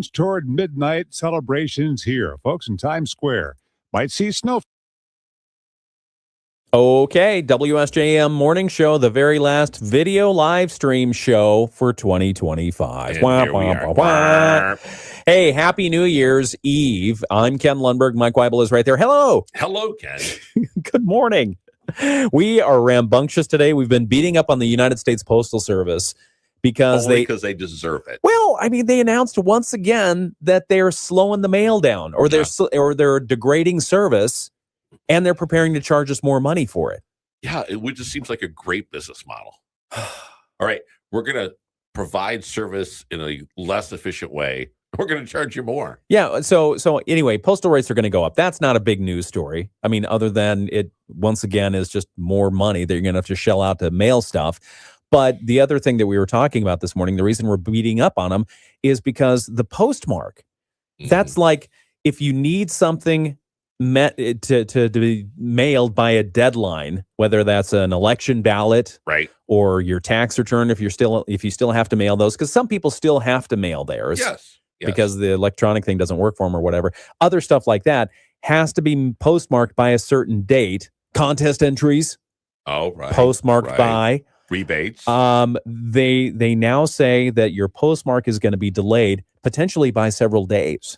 toward midnight celebrations here, folks, in Times Square. Might see snow. Okay, WSJM Morning Show, the very last video live stream show for 2025. And here we are. Hey, Happy New Year's Eve. I'm Ken Lundberg. Mike Weibel is right there. Hello. Hello, Ken. Good morning. We are rambunctious today. We've been beating up on the United States Postal Service because they deserve it. Well, I mean, they announced once again that they're slowing the mail down, or they're degrading service, and they're preparing to charge us more money for it. Yeah, it just seems like a great business model. All right, we're going to provide service in a less efficient way. We're going to charge you more. Yeah. So anyway, postal rates are going to go up. That's not a big news story. I mean, other than it once again is just more money that you're going to have to shell out to mail stuff. But the other thing that we were talking about this morning, the reason we're beating up on them is because the postmark. That's like if you need something to be mailed by a deadline, whether that's an election ballot, right, or your tax return, if you still have to mail those, because some people still have to mail theirs. Yes. Because the electronic thing doesn't work for them or whatever. Other stuff like that has to be postmarked by a certain date. Contest entries. Oh, right. Postmarked by. Rebates. They now say that your postmark is going to be delayed potentially by several days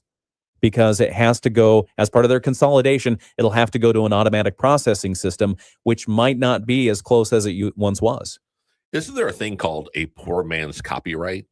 because it has to go, as part of their consolidation, it'll have to go to an automatic processing system, which might not be as close as it once was. Isn't there a thing called a poor man's copyright?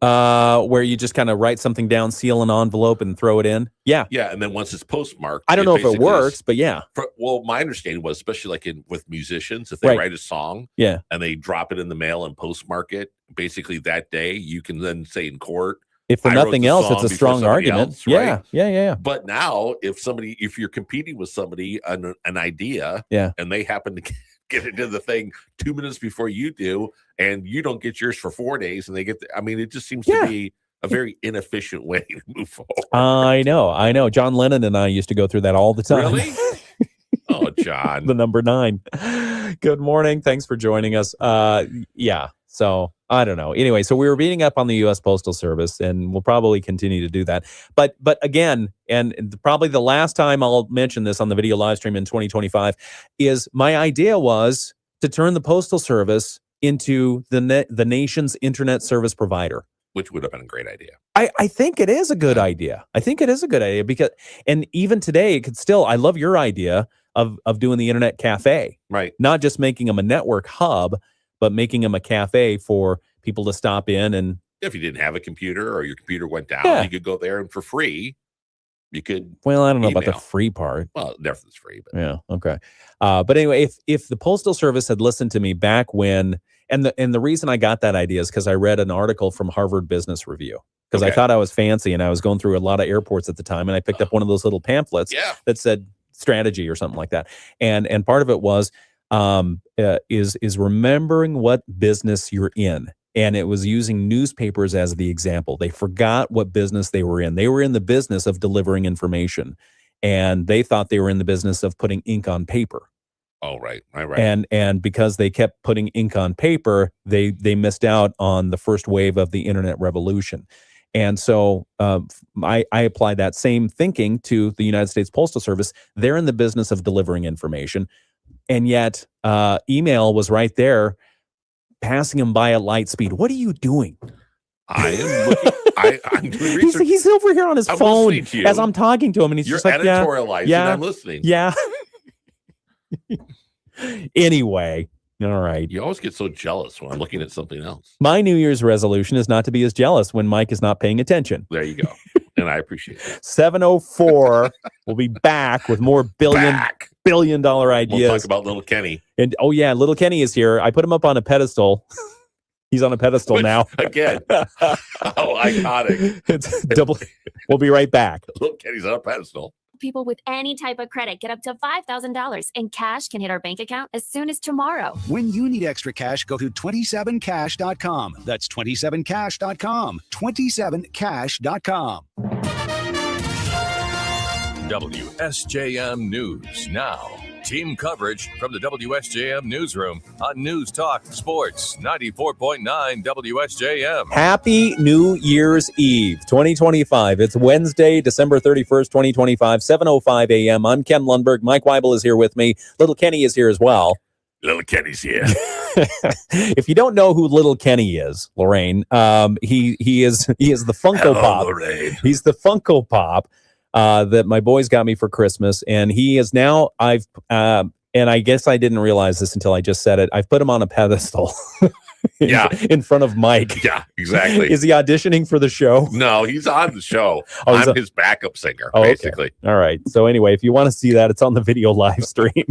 Where you just kind of write something down, seal an envelope, and throw it in. Yeah. Yeah, and then once it's postmarked, I don't know if it works, but yeah. Well, my understanding was, especially like with musicians, if they write a song, yeah, and they drop it in the mail and postmark it, basically that day, you can then say in court, if for nothing else, it's a strong argument. Else, right? Yeah. But now, if you're competing with somebody on an idea, and they happen to get into the thing 2 minutes before you do, and you don't get yours for 4 days, and they get it just seems to be a very inefficient way to move forward. I know. John Lennon and I used to go through that all the time. Really? Oh, John. The number 9. Good morning. Thanks for joining us. So I don't know. Anyway, so we were beating up on the U.S. Postal Service, and we'll probably continue to do that. But again, and probably the last time I'll mention this on the video live stream in 2025, is my idea was to turn the Postal Service into the nation's internet service provider. Which would have been a great idea. I think it is a good idea. Because, and even today, it could still, I love your idea of doing the internet cafe. Right. Not just making them a network hub, but making them a cafe for people to stop in. And if you didn't have a computer or your computer went down, you could go there, and for free, you could. Well, I don't know about the free part. Well, definitely free. But. Yeah. Okay. But anyway, if the Postal Service had listened to me back when, and the reason I got that idea is because I read an article from Harvard Business Review, because I thought I was fancy, and I was going through a lot of airports at the time, and I picked up one of those little pamphlets that said strategy or something like that. And part of it was, is remembering what business you're in. And it was using newspapers as the example. They forgot what business they were in. They were in the business of delivering information, and they thought they were in the business of putting ink on paper. Oh, right. And because they kept putting ink on paper, they missed out on the first wave of the internet revolution. And so I apply that same thinking to the United States Postal Service. They're in the business of delivering information. And yet, email was right there, passing him by at light speed. What are you doing? I am looking. I'm doing research. He's over here on his phone as I'm talking to him, and he's You're just like, editorializing. I'm listening. Yeah. Anyway, all right. You always get so jealous when I'm looking at something else. My New Year's resolution is not to be as jealous when Mike is not paying attention. There you go. And I appreciate that. 7:04. We'll be back with more billion-dollar ideas. We'll talk about little Kenny. And little Kenny is here. I put him up on a pedestal. He's on a pedestal now. Again. How iconic. It's double. We'll be right back. Little Kenny's on a pedestal. People with any type of credit get up to $5,000, and cash can hit our bank account as soon as tomorrow. When you need extra cash, go to 27cash.com. That's 27cash.com. 27cash.com. WSJM News now. Team coverage from the WSJM newsroom on News Talk Sports 94.9 WSJM. Happy New Year's Eve 2025. It's Wednesday, December 31st, 2025, 7:05 a.m. I'm Ken Lundberg. Mike Weibel is here with me. Little Kenny is here as well. Little Kenny's here. If you don't know who Little Kenny is, Lorraine, he is the Funko Pop. Lorraine. He's the Funko Pop that my boys got me for Christmas, and he is now. And I guess I didn't realize this until I just said it. I've put him on a pedestal. in front of Mike. Yeah, exactly. Is he auditioning for the show? No, he's on the show. Oh, I'm his backup singer, okay. basically. All right. So anyway, if you want to see that, it's on the video live stream.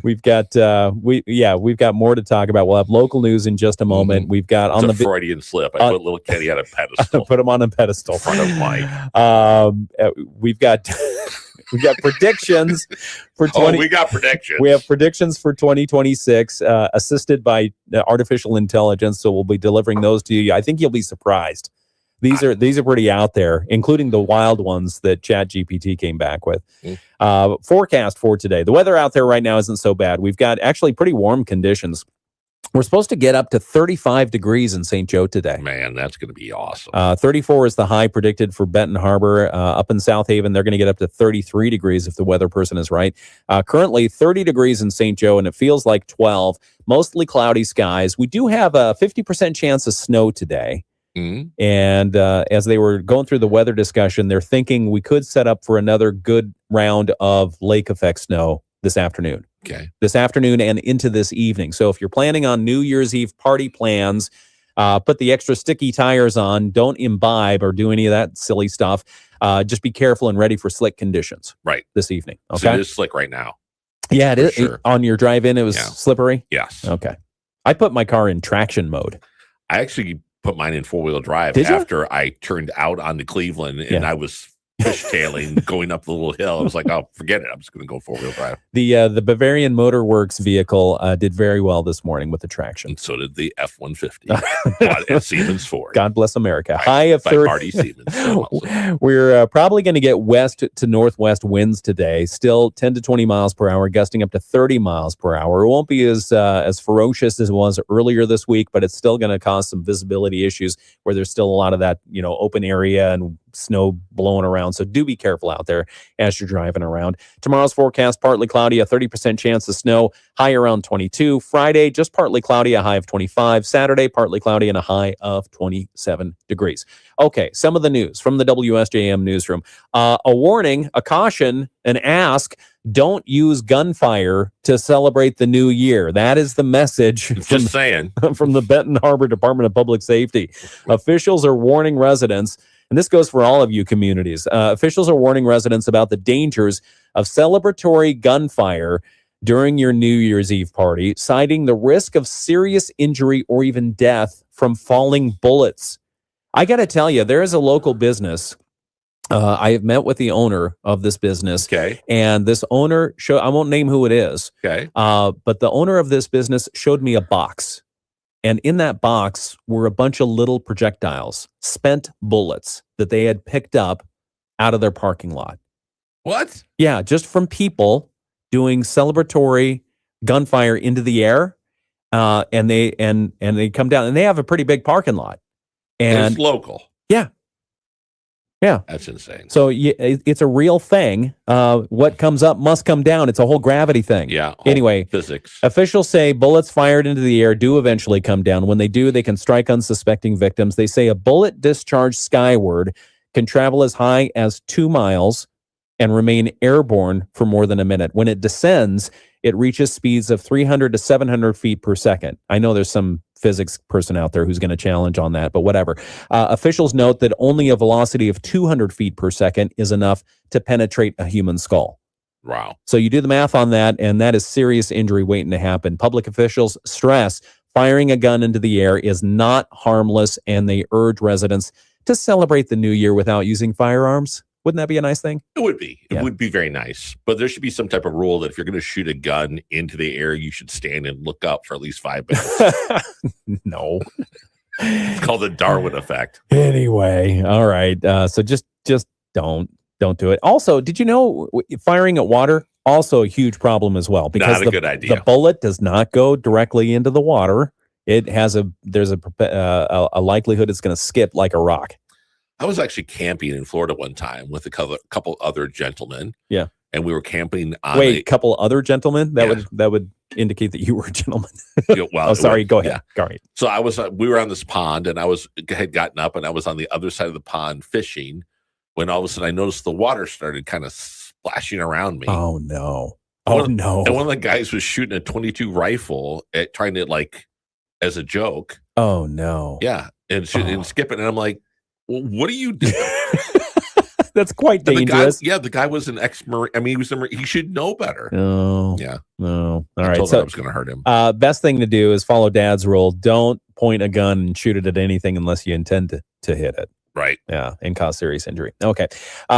We've got more to talk about. We'll have local news in just a moment. We've got It's a Freudian slip. I put little Kenny on a pedestal. Put him on a pedestal in front of Mike. We've got predictions for 20. We got predictions. We have predictions for 2026, assisted by artificial intelligence. So we'll be delivering those to you. I think you'll be surprised. These are pretty out there, including the wild ones that ChatGPT came back with. Forecast for today. The weather out there right now isn't so bad. We've got actually pretty warm conditions. We're supposed to get up to 35 degrees in St. Joe today. Man, that's going to be awesome. 34 is the high predicted for Benton Harbor. Up in South Haven, they're going to get up to 33 degrees if the weather person is right. Currently 30 degrees in St. Joe, and it feels like 12. Mostly cloudy skies. We do have a 50% chance of snow today. And as they were going through the weather discussion, they're thinking we could set up for another good round of lake effect snow this afternoon. Okay. This afternoon and into this evening. So if you're planning on New Year's Eve party plans, put the extra sticky tires on. Don't imbibe or do any of that silly stuff. Just be careful and ready for slick conditions. Right. This evening. Okay. So it is slick right now. Yeah, it is. Sure. On your drive-in, it was slippery? Yes. Okay. I put my car in traction mode. I actually put mine in four-wheel drive Did you? after I turned out onto Cleveland and I was fishtailing going up the little hill. I was like, oh, forget it. I'm just going to go four-wheel drive. The Bavarian Motor Works vehicle did very well this morning with the traction. And so did the F-150 at Siemens Ford. God bless America. High of by 30. Marty Siemens. We're probably going to get west to northwest winds today. Still 10 to 20 miles per hour, gusting up to 30 miles per hour. It won't be as ferocious as it was earlier this week, but it's still going to cause some visibility issues where there's still a lot of that, open area and snow blowing around. So do be careful out there as you're driving around. Tomorrow's forecast, partly cloudy, a 30% chance of snow, high around 22. Friday, just partly cloudy, a high of 25. Saturday, partly cloudy and a high of 27 degrees. Okay, some of the news from the WSJM newsroom. A warning, a caution, an ask, don't use gunfire to celebrate the new year. That is the message Just saying. from the Benton Harbor Department of Public Safety. Officials are warning residents, and this goes for all of you communities. Officials are warning residents about the dangers of celebratory gunfire during your New Year's Eve party, citing the risk of serious injury or even death from falling bullets. I got to tell you, there is a local business. I have met with the owner of this business. Okay. And this owner, I won't name who it is. Okay. But the owner of this business showed me a box. And in that box were a bunch of little projectiles, spent bullets that they had picked up out of their parking lot. What? Yeah, just from people doing celebratory gunfire into the air. And they come down and they have a pretty big parking lot. And it's local. Yeah. Yeah. That's insane. So it's a real thing. What comes up must come down. It's a whole gravity thing. Yeah. Anyway, physics. Officials say bullets fired into the air do eventually come down. When they do, they can strike unsuspecting victims. They say a bullet discharged skyward can travel as high as 2 miles and remain airborne for more than a minute. When it descends, it reaches speeds of 300 to 700 feet per second. I know there's some physics person out there who's going to challenge on that, but whatever. Officials note that only a velocity of 200 feet per second is enough to penetrate a human skull. Wow. So you do the math on that, and that is serious injury waiting to happen. Public officials stress firing a gun into the air is not harmless, and they urge residents to celebrate the new year without using firearms. Wouldn't that be a nice thing? It would be. It Yeah. would be very nice. But there should be some type of rule that if you're going to shoot a gun into the air, you should stand and look up for at least 5 minutes. No. It's called the Darwin effect. Anyway, all right. So just don't do it. Also, did you know firing at water also a huge problem as well because Not a good idea. The bullet does not go directly into the water. It has there's a likelihood it's going to skip like a rock. I was actually camping in Florida one time with a couple other gentlemen. Yeah. And we were camping on a couple other gentlemen. That would indicate that you were a gentleman. Well, sorry. Go ahead. Yeah. All right. So we were on this pond, and had gotten up, and I was on the other side of the pond fishing. When all of a sudden I noticed the water started kind of splashing around me. Oh no! No! And one of the guys was shooting a .22 rifle at trying to as a joke. Oh no! Yeah, and skipping, and I'm like, well, what are you doing? That's quite dangerous. The guy was an ex-Marine. I mean, he should know better. No. Yeah. No. All I right. told him I was going to hurt him. Best thing to do is follow Dad's rule. Don't point a gun and shoot it at anything unless you intend to hit it. Right. Yeah, and cause serious injury. Okay.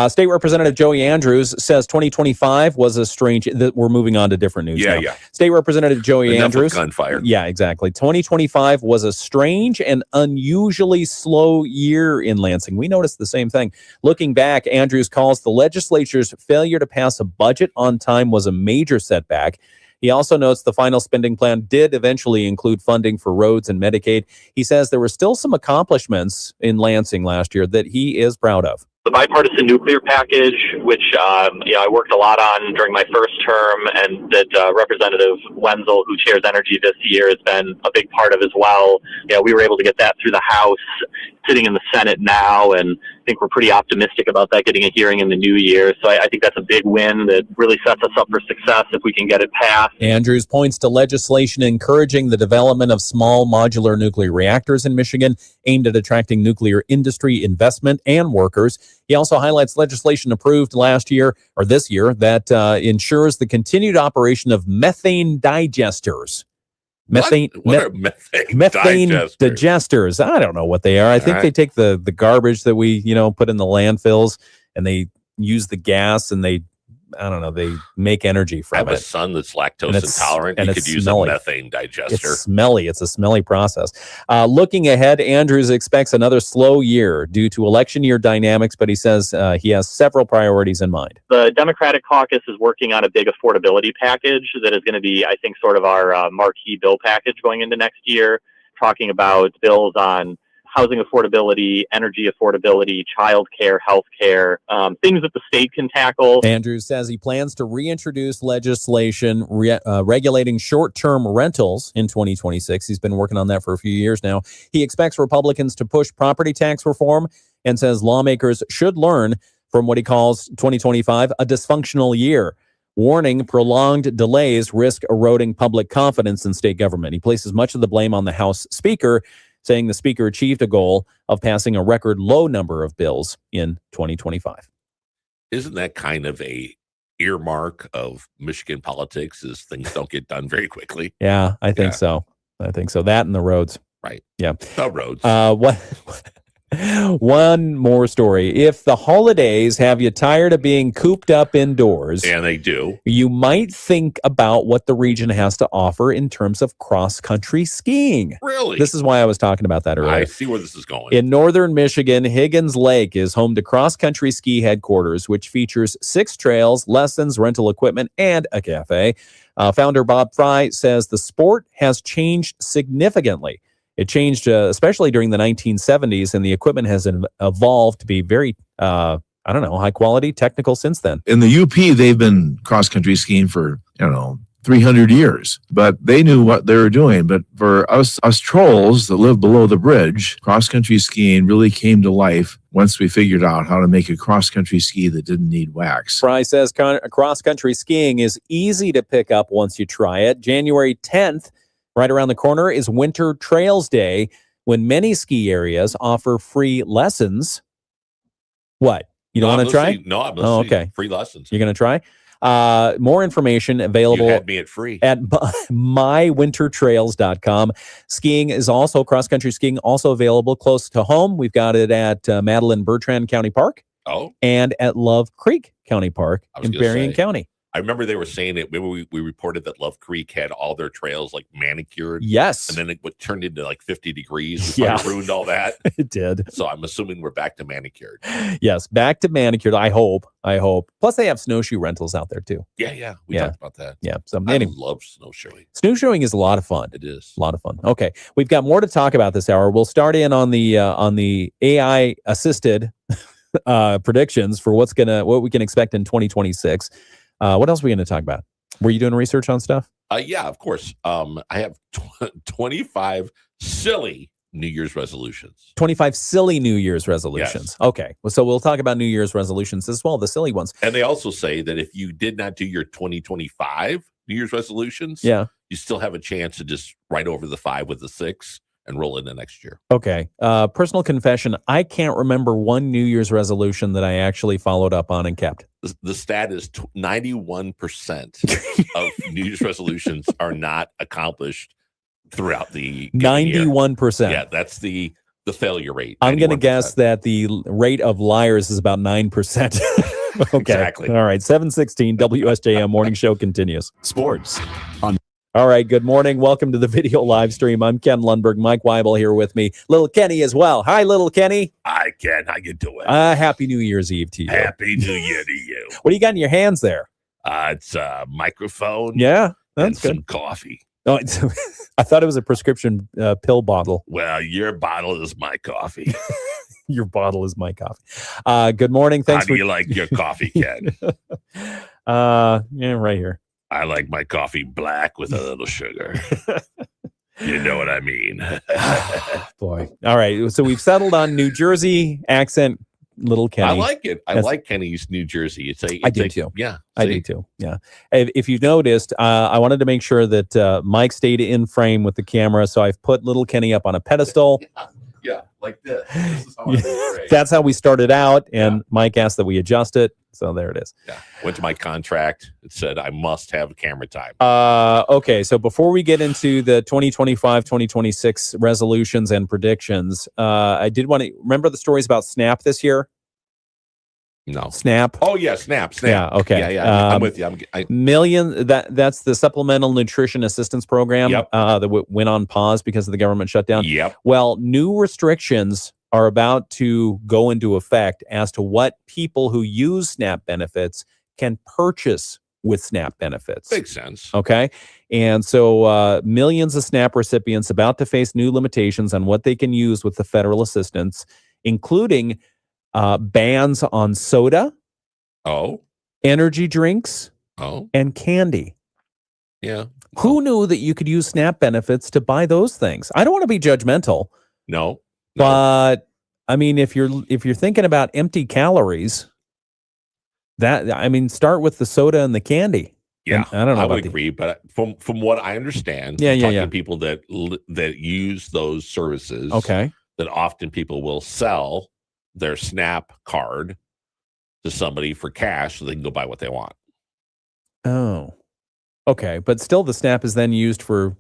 State Representative Joey Andrews says 2025 was a strange... We're moving on to different news now. Yeah. State Representative Joey Andrews... gunfire. Yeah, exactly. 2025 was a strange and unusually slow year in Lansing. We noticed the same thing. Looking back, Andrews calls the legislature's failure to pass a budget on time was a major setback. He also notes the final spending plan did eventually include funding for roads and Medicaid. He says there were still some accomplishments in Lansing last year that he is proud of. The bipartisan nuclear package, which I worked a lot on during my first term, and that Representative Wenzel, who chairs Energy this year, has been a big part of as well. We were able to get that through the House, sitting in the Senate now, and I think we're pretty optimistic about that getting a hearing in the new year. So I think that's a big win that really sets us up for success if we can get it passed. Andrews points to legislation encouraging the development of small modular nuclear reactors in Michigan, aimed at attracting nuclear industry investment and workers. He also highlights legislation approved this year that ensures the continued operation of methane digesters. Methane digesters. I don't know what they are. I think they take the garbage that we, put in the landfills, and they use the gas, and they make energy from it. I have a son that's lactose intolerant. And he could use a methane digester. It's smelly. It's a smelly process. Looking ahead, Andrews expects another slow year due to election year dynamics, but he says he has several priorities in mind. The Democratic caucus is working on a big affordability package that is going to be, I think, sort of our marquee bill package going into next year, talking about bills on housing affordability, energy affordability, child care, health care, things that the state can tackle. Andrews says he plans to reintroduce legislation regulating short-term rentals in 2026. He's been working on that for a few years now. He expects Republicans to push property tax reform and says lawmakers should learn from what he calls 2025 a dysfunctional year. Warning, prolonged delays risk eroding public confidence in state government. He places much of the blame on the House Speaker, saying the Speaker achieved a goal of passing a record low number of bills in 2025. Isn't that kind of a earmark of Michigan politics, is things don't get done very quickly? Yeah, I think so. That and the roads. Right. Yeah. The roads. One more story. If the holidays have you tired of being cooped up indoors, and they do, you might think about what the region has to offer in terms of cross-country skiing. Really? This is why I was talking about that earlier. I see where this is going. In northern Michigan, Higgins Lake is home to cross-country ski headquarters, which features 6 trails, lessons, rental equipment, and a cafe. Founder Bob Fry says the sport has changed significantly. It changed, especially during the 1970s, and the equipment has evolved to be very, high quality, technical since then. In the UP, they've been cross-country skiing for, 300 years, but they knew what they were doing. But for us trolls that live below the bridge, cross-country skiing really came to life once we figured out how to make a cross-country ski that didn't need wax. Fry says cross-country skiing is easy to pick up once you try it. January 10th, right around the corner, is Winter Trails Day, when many ski areas offer free lessons. What? You don't want to try? No, I'm listening. Okay. Free lessons. You're going to try? More information available You had me at free. at mywintertrails.com. Skiing is also, cross-country skiing, also available close to home. We've got it at Madeline Bertrand County Park Oh. and at Love Creek County Park in Berrien County. I remember they were saying it. Maybe we reported that Love Creek had all their trails like manicured. Yes. And then it would turn into like 50 degrees. Yeah. Ruined all that. It did. So I'm assuming we're back to manicured. Yes, back to manicured. I hope. Plus, they have snowshoe rentals out there too. Yeah. We Yeah. talked about that. Yeah. So I anyway, love snowshoeing. snowshoeing is a lot of fun. It is. A lot of fun. Okay, we've got more to talk about this hour. We'll start in on the AI assisted predictions for what we can expect in 2026. What else are we going to talk about? Were you doing research on stuff? Yeah, of course. I have 25 silly New Year's resolutions. 25 silly New Year's resolutions. Yes. Okay, well, so we'll talk about New Year's resolutions as well, the silly ones. And they also say that if you did not do your 2025 New Year's resolutions, Yeah. you still have a chance to just write over the 5 with the 6 and roll into next year. Okay. Personal confession, I can't remember one New Year's resolution that I actually followed up on and kept. The stat is 91% of New Year's resolutions are not accomplished throughout the given year. 91%. Yeah, that's the failure rate. I'm going to 91%. guess that the rate of liars is about 9%. Okay. Exactly. All right. 716 WSJM Morning Show continues. Sports. All right. Good morning. Welcome to the video live stream. I'm Ken Lundberg. Mike Weibel here with me. Little Kenny as well. Hi, little Kenny. I can. How you doing? Happy New Year's Eve to you. Happy New Year to you. What do you got in your hands there? It's a microphone. Yeah, and that's good. some coffee. Oh, I thought it was a prescription pill bottle. Well, your bottle is my coffee. Your bottle is my coffee. Good morning. Thanks How do you like your coffee, Ken? Yeah, right here. I like my coffee black with a little sugar. You know what I mean. Boy. All right. So we've settled on New Jersey accent, little Kenny. I like it. I like Kenny's New Jersey. I do too. Yeah. I do too. Yeah. If you've noticed, I wanted to make sure that Mike stayed in frame with the camera. So I've put little Kenny up on a pedestal. Yeah, like this. This is how I do it. That's how we started out. And Mike asked that we adjust it. So there it is. Yeah. Went to my contract. It said I must have camera time. Okay. So before we get into the 2025, 2026 resolutions and predictions, I did want to remember the stories about Snap this year. No. Snap. Oh yeah, Snap. Yeah. Okay. Yeah. I'm with you. That's the Supplemental Nutrition Assistance Program. Yep. That went on pause because of the government shutdown. Yep. Well, new restrictions are about to go into effect as to what people who use SNAP benefits can purchase with SNAP benefits. Makes sense. Okay. And so millions of SNAP recipients about to face new limitations on what they can use with the federal assistance, including bans on soda, energy drinks, and candy. Yeah. Who knew that you could use SNAP benefits to buy those things? I don't want to be judgmental. No. But I mean, if you're thinking about empty calories, start with the soda and the candy. Yeah, and I don't know. I would agree, but from what I understand, talking to people that use those services, that often people will sell their SNAP card to somebody for cash so they can go buy what they want. Oh, okay, but still, the SNAP is then used for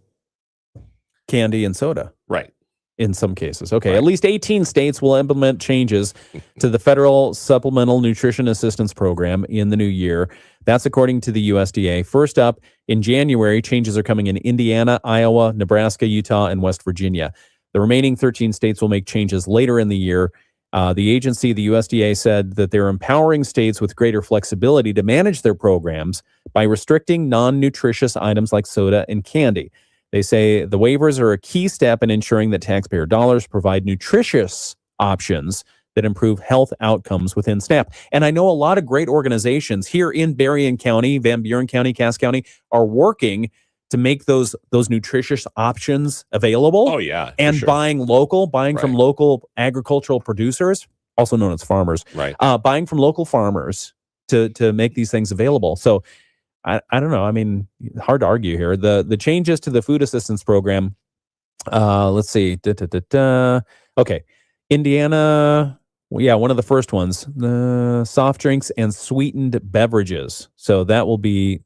candy and soda, right? In some cases. Okay. Right. At least 18 states will implement changes to the federal Supplemental Nutrition Assistance Program in the new year. That's according to the USDA. First up, in January, changes are coming in Indiana, Iowa, Nebraska, Utah, and West Virginia. The remaining 13 states will make changes later in the year. The agency, the USDA, said that they're empowering states with greater flexibility to manage their programs by restricting non-nutritious items like soda and candy. They say the waivers are a key step in ensuring that taxpayer dollars provide nutritious options that improve health outcomes within SNAP. And I know a lot of great organizations here in Berrien County, Van Buren County, Cass County are working to make those nutritious options available. Oh, yeah. And buying from local agricultural producers, also known as farmers. Right. Buying from local farmers to make these things available. So I don't know. I mean, hard to argue here. The changes to the food assistance program. Let's see. Okay. Indiana. Well, yeah, one of the first ones. The soft drinks and sweetened beverages. So that will be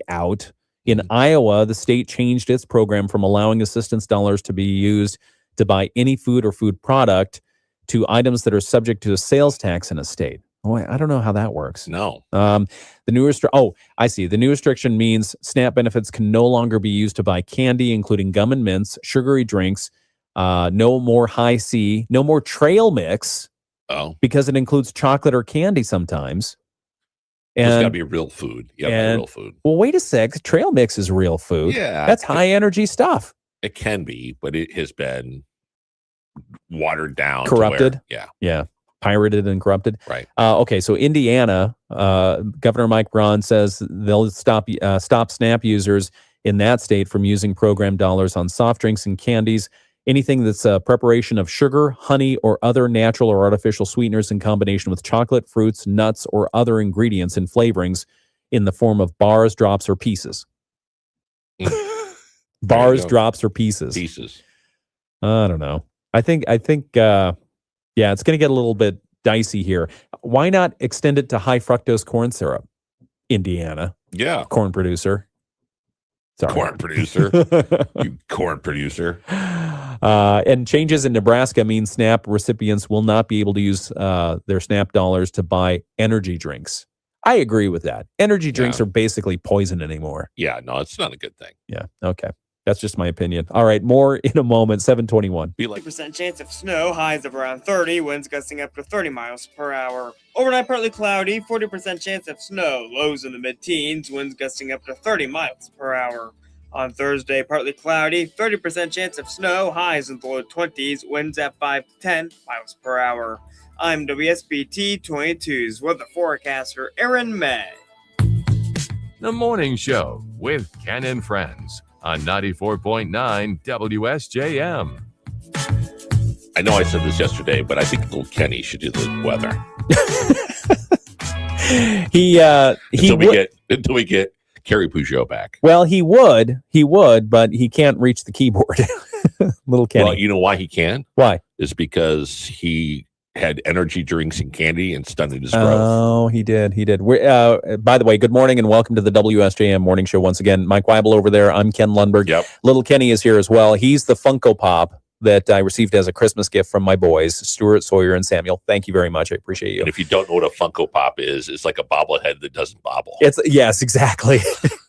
out. In Iowa, the state changed its program from allowing assistance dollars to be used to buy any food or food product to items that are subject to a sales tax in a state. Oh, I don't know how that works. No. The new I see. The new restriction means SNAP benefits can no longer be used to buy candy, including gum and mints, sugary drinks. No more high C, no more trail mix. Oh, because it includes chocolate or candy sometimes. And it's got to be real food. Yeah, real food. Well, wait a sec. Trail mix is real food. Yeah, that's high energy stuff. It can be, but it has been watered down, corrupted. Yeah. Pirated and corrupted. Right. Okay, so Indiana, Governor Mike Braun says they'll stop SNAP users in that state from using program dollars on soft drinks and candies, anything that's a preparation of sugar, honey, or other natural or artificial sweeteners in combination with chocolate, fruits, nuts, or other ingredients and flavorings in the form of bars, drops, or pieces. Bars, drops, or pieces. I don't know. I think it's going to get a little bit dicey here. Why not extend it to high fructose corn syrup? Indiana. Yeah. Corn producer. Sorry. Corn producer. You corn producer. And changes in Nebraska mean SNAP recipients will not be able to use their SNAP dollars to buy energy drinks. I agree with that. Energy drinks are basically poison anymore. Yeah, no, it's not a good thing. Yeah. Okay. That's just my opinion. All right. More in a moment. 721. Be like 50% chance of snow, highs of around 30, winds gusting up to 30 miles per hour. Overnight partly cloudy, 40% chance of snow, lows in the mid-teens, winds gusting up to 30 miles per hour. On Thursday, partly cloudy, 30% chance of snow, highs in the low 20s, winds at 5 to 10 miles per hour. I'm WSBT 22's weather forecaster Aaron May. The Morning Show with Ken and Friends on 94.9 WSJM. I know I said this yesterday, but I think little Kenny should do the weather. Until we get Carrie Peugeot back. Well, he would, but he can't reach the keyboard. Little Kenny. Well, you know why he can? Why? It's because he had energy drinks and candy and stunted his growth. Oh, he did. We're, by the way, good morning and welcome to the WSJM Morning Show once again. Mike Weibel over there. I'm Ken Lundberg. Yep. Little Kenny is here as well. He's the Funko Pop that I received as a Christmas gift from my boys, Stuart, Sawyer, and Samuel. Thank you very much. I appreciate you. And if you don't know what a Funko Pop is, it's like a bobblehead that doesn't bobble. Yes, exactly.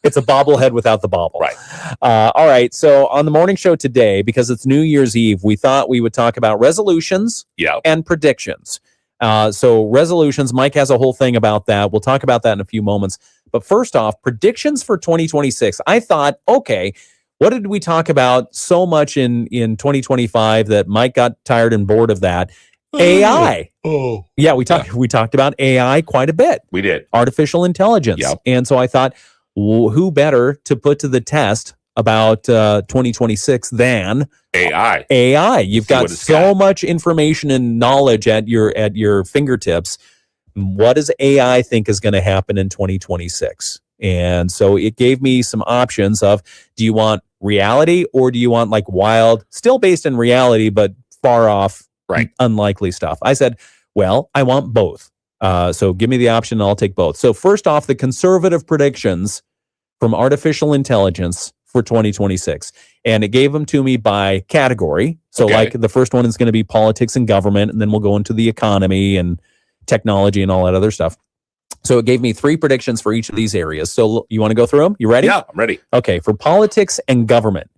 It's a bobblehead without the bobble. Right. All right. So on the morning show today, because it's New Year's Eve, we thought we would talk about resolutions and predictions. So resolutions, Mike has a whole thing about that. We'll talk about that in a few moments. But first off, predictions for 2026. I thought, okay, what did we talk about so much in 2025 that Mike got tired and bored of that? AI. Oh. Yeah, we talked about AI quite a bit. We did. Artificial intelligence. Yep. And so I thought, who better to put to the test about 2026 than AI. You've got so much information and knowledge at your fingertips. What does AI think is going to happen in 2026? And so it gave me some options of, do you want reality or do you want like wild, still based in reality, but far off, unlikely stuff? I said, well, I want both. So give me the option and I'll take both. So first off, the conservative predictions from artificial intelligence for 2026. And it gave them to me by category. So like the first one is going to be politics and government, and then we'll go into the economy and technology and all that other stuff. So it gave me 3 predictions for each of these areas. So you want to go through them? You ready? Yeah, I'm ready. Okay, for politics and government,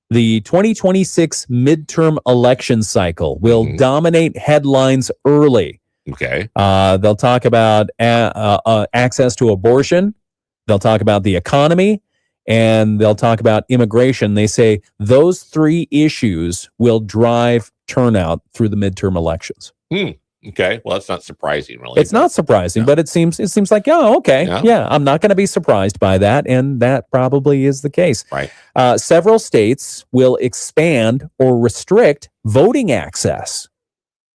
the 2026 midterm election cycle will dominate headlines early. Okay. They'll talk about access to abortion. They'll talk about the economy, and they'll talk about immigration. They say those 3 issues will drive turnout through the midterm elections. Okay. Well, that's not surprising, really. It's not surprising, but it seems like, okay. Yeah, I'm not going to be surprised by that, and that probably is the case. Right. Several states will expand or restrict voting access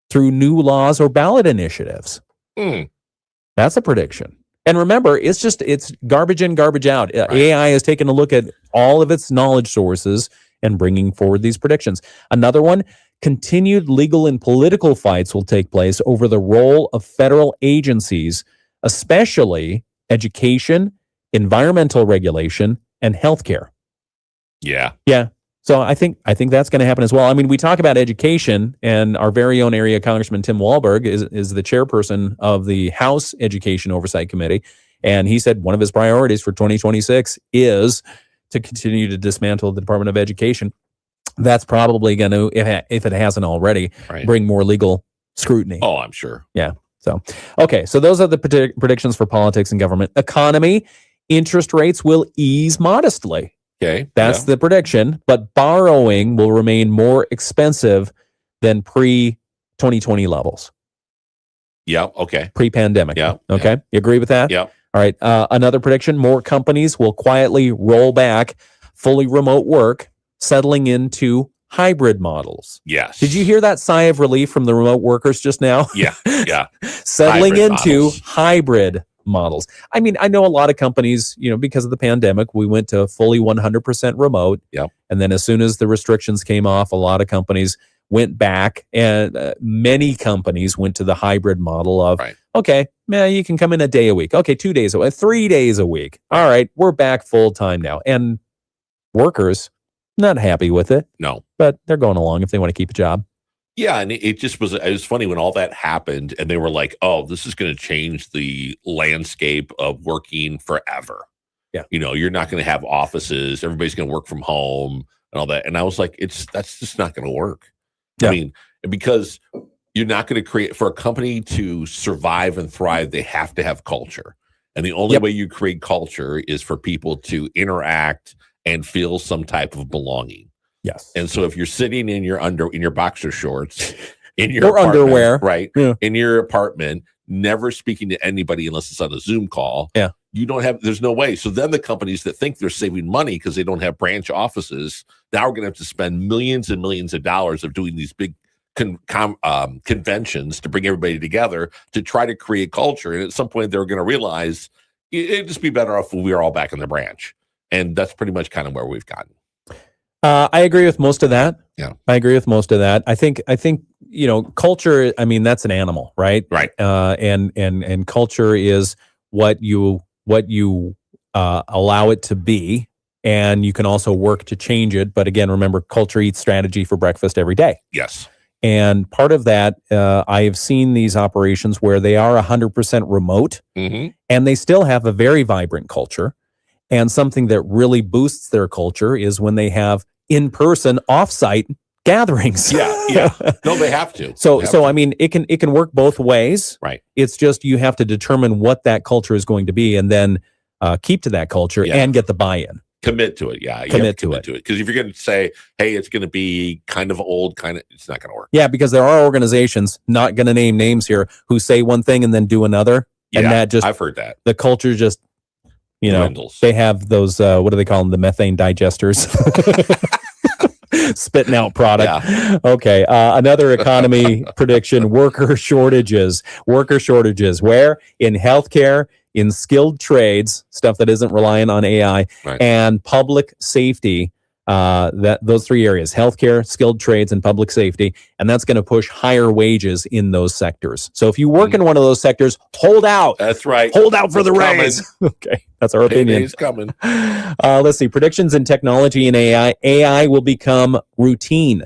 through new laws or ballot initiatives. That's a prediction. And remember, it's garbage in, garbage out. AI has taken a look at all of its knowledge sources and bringing forward these predictions. Another one, continued legal and political fights will take place over the role of federal agencies, especially education, environmental regulation, and healthcare. Yeah. Yeah. So I think that's going to happen as well. I mean, we talk about education, and our very own area Congressman Tim Walberg is the chairperson of the House Education Oversight Committee, and he said one of his priorities for 2026 is to continue to dismantle the Department of Education. That's probably going to, if it hasn't already, bring more legal scrutiny. Oh, I'm sure. Yeah. So, okay. So those are the predictions for politics and government. Economy, interest rates will ease modestly. Okay. That's the prediction. But borrowing will remain more expensive than pre-2020 levels. Yeah. Okay. Pre-pandemic. Yeah. Okay. You agree with that? Yeah. All right. Another prediction, more companies will quietly roll back fully remote work, settling into hybrid models. Yes. Did you hear that sigh of relief from the remote workers just now? Yeah. Yeah. Settling Hybrid into models. hybrid models. I mean, I know a lot of companies, because of the pandemic, we went to fully 100% remote. Yep. And then as soon as the restrictions came off, a lot of companies went back, and many companies went to the hybrid model of, okay, man, you can come in a day a week. Okay, 2 days a week, 3 days a week. All right, we're back full time now. And workers, not happy with it. No. But they're going along if they want to keep a job. Yeah, and it was funny when all that happened, and they were like, "Oh, this is going to change the landscape of working forever." Yeah, you're not going to have offices; everybody's going to work from home and all that. And I was like, that's just not going to work. Yeah. I mean, because you're not going to create, for a company to survive and thrive, they have to have culture, and the only way you create culture is for people to interact and feel some type of belonging. Yes. And so if you're sitting in your boxer shorts, in your or underwear, right, in your apartment, never speaking to anybody unless it's on a Zoom call, there's no way. So then the companies that think they're saving money because they don't have branch offices, now are going to have to spend millions and millions of dollars of doing these big conventions to bring everybody together to try to create culture. And at some point they're going to realize it'd just be better off if we were all back in the branch. And that's pretty much kind of where we've gotten. I agree with most of that. Yeah, I agree with most of that. I think culture. I mean, that's an animal, right? Right. And culture is what you allow it to be, and you can also work to change it. But again, remember, culture eats strategy for breakfast every day. Yes. And part of that, I have seen these operations where they are 100% remote, and they still have a very vibrant culture. And something that really boosts their culture is when they have in-person off-site gatherings. Yeah. No, they have to. So I mean, it can work both ways. Right. It's just you have to determine what that culture is going to be, and then keep to that culture and get the buy-in. Commit to it. Yeah. Commit to it. Because if you're going to say, hey, it's going to be kind of old, it's not going to work. Yeah, because there are organizations, not going to name names here, who say one thing and then do another. Yeah, and that just, I've heard that. The culture just, dwindles. They have those, what do they call them? The methane digesters. Spitting out product. Yeah. Okay. Another economy prediction, worker shortages. Where? In healthcare, in skilled trades, stuff that isn't reliant on AI, and public safety. Those three areas: healthcare, skilled trades, and public safety. And that's going to push higher wages in those sectors. So if you work in one of those sectors, hold out. That's right. Hold out for the raise. Okay. That's our opinion. It's coming. Let's see. Predictions in technology and AI. AI will become routine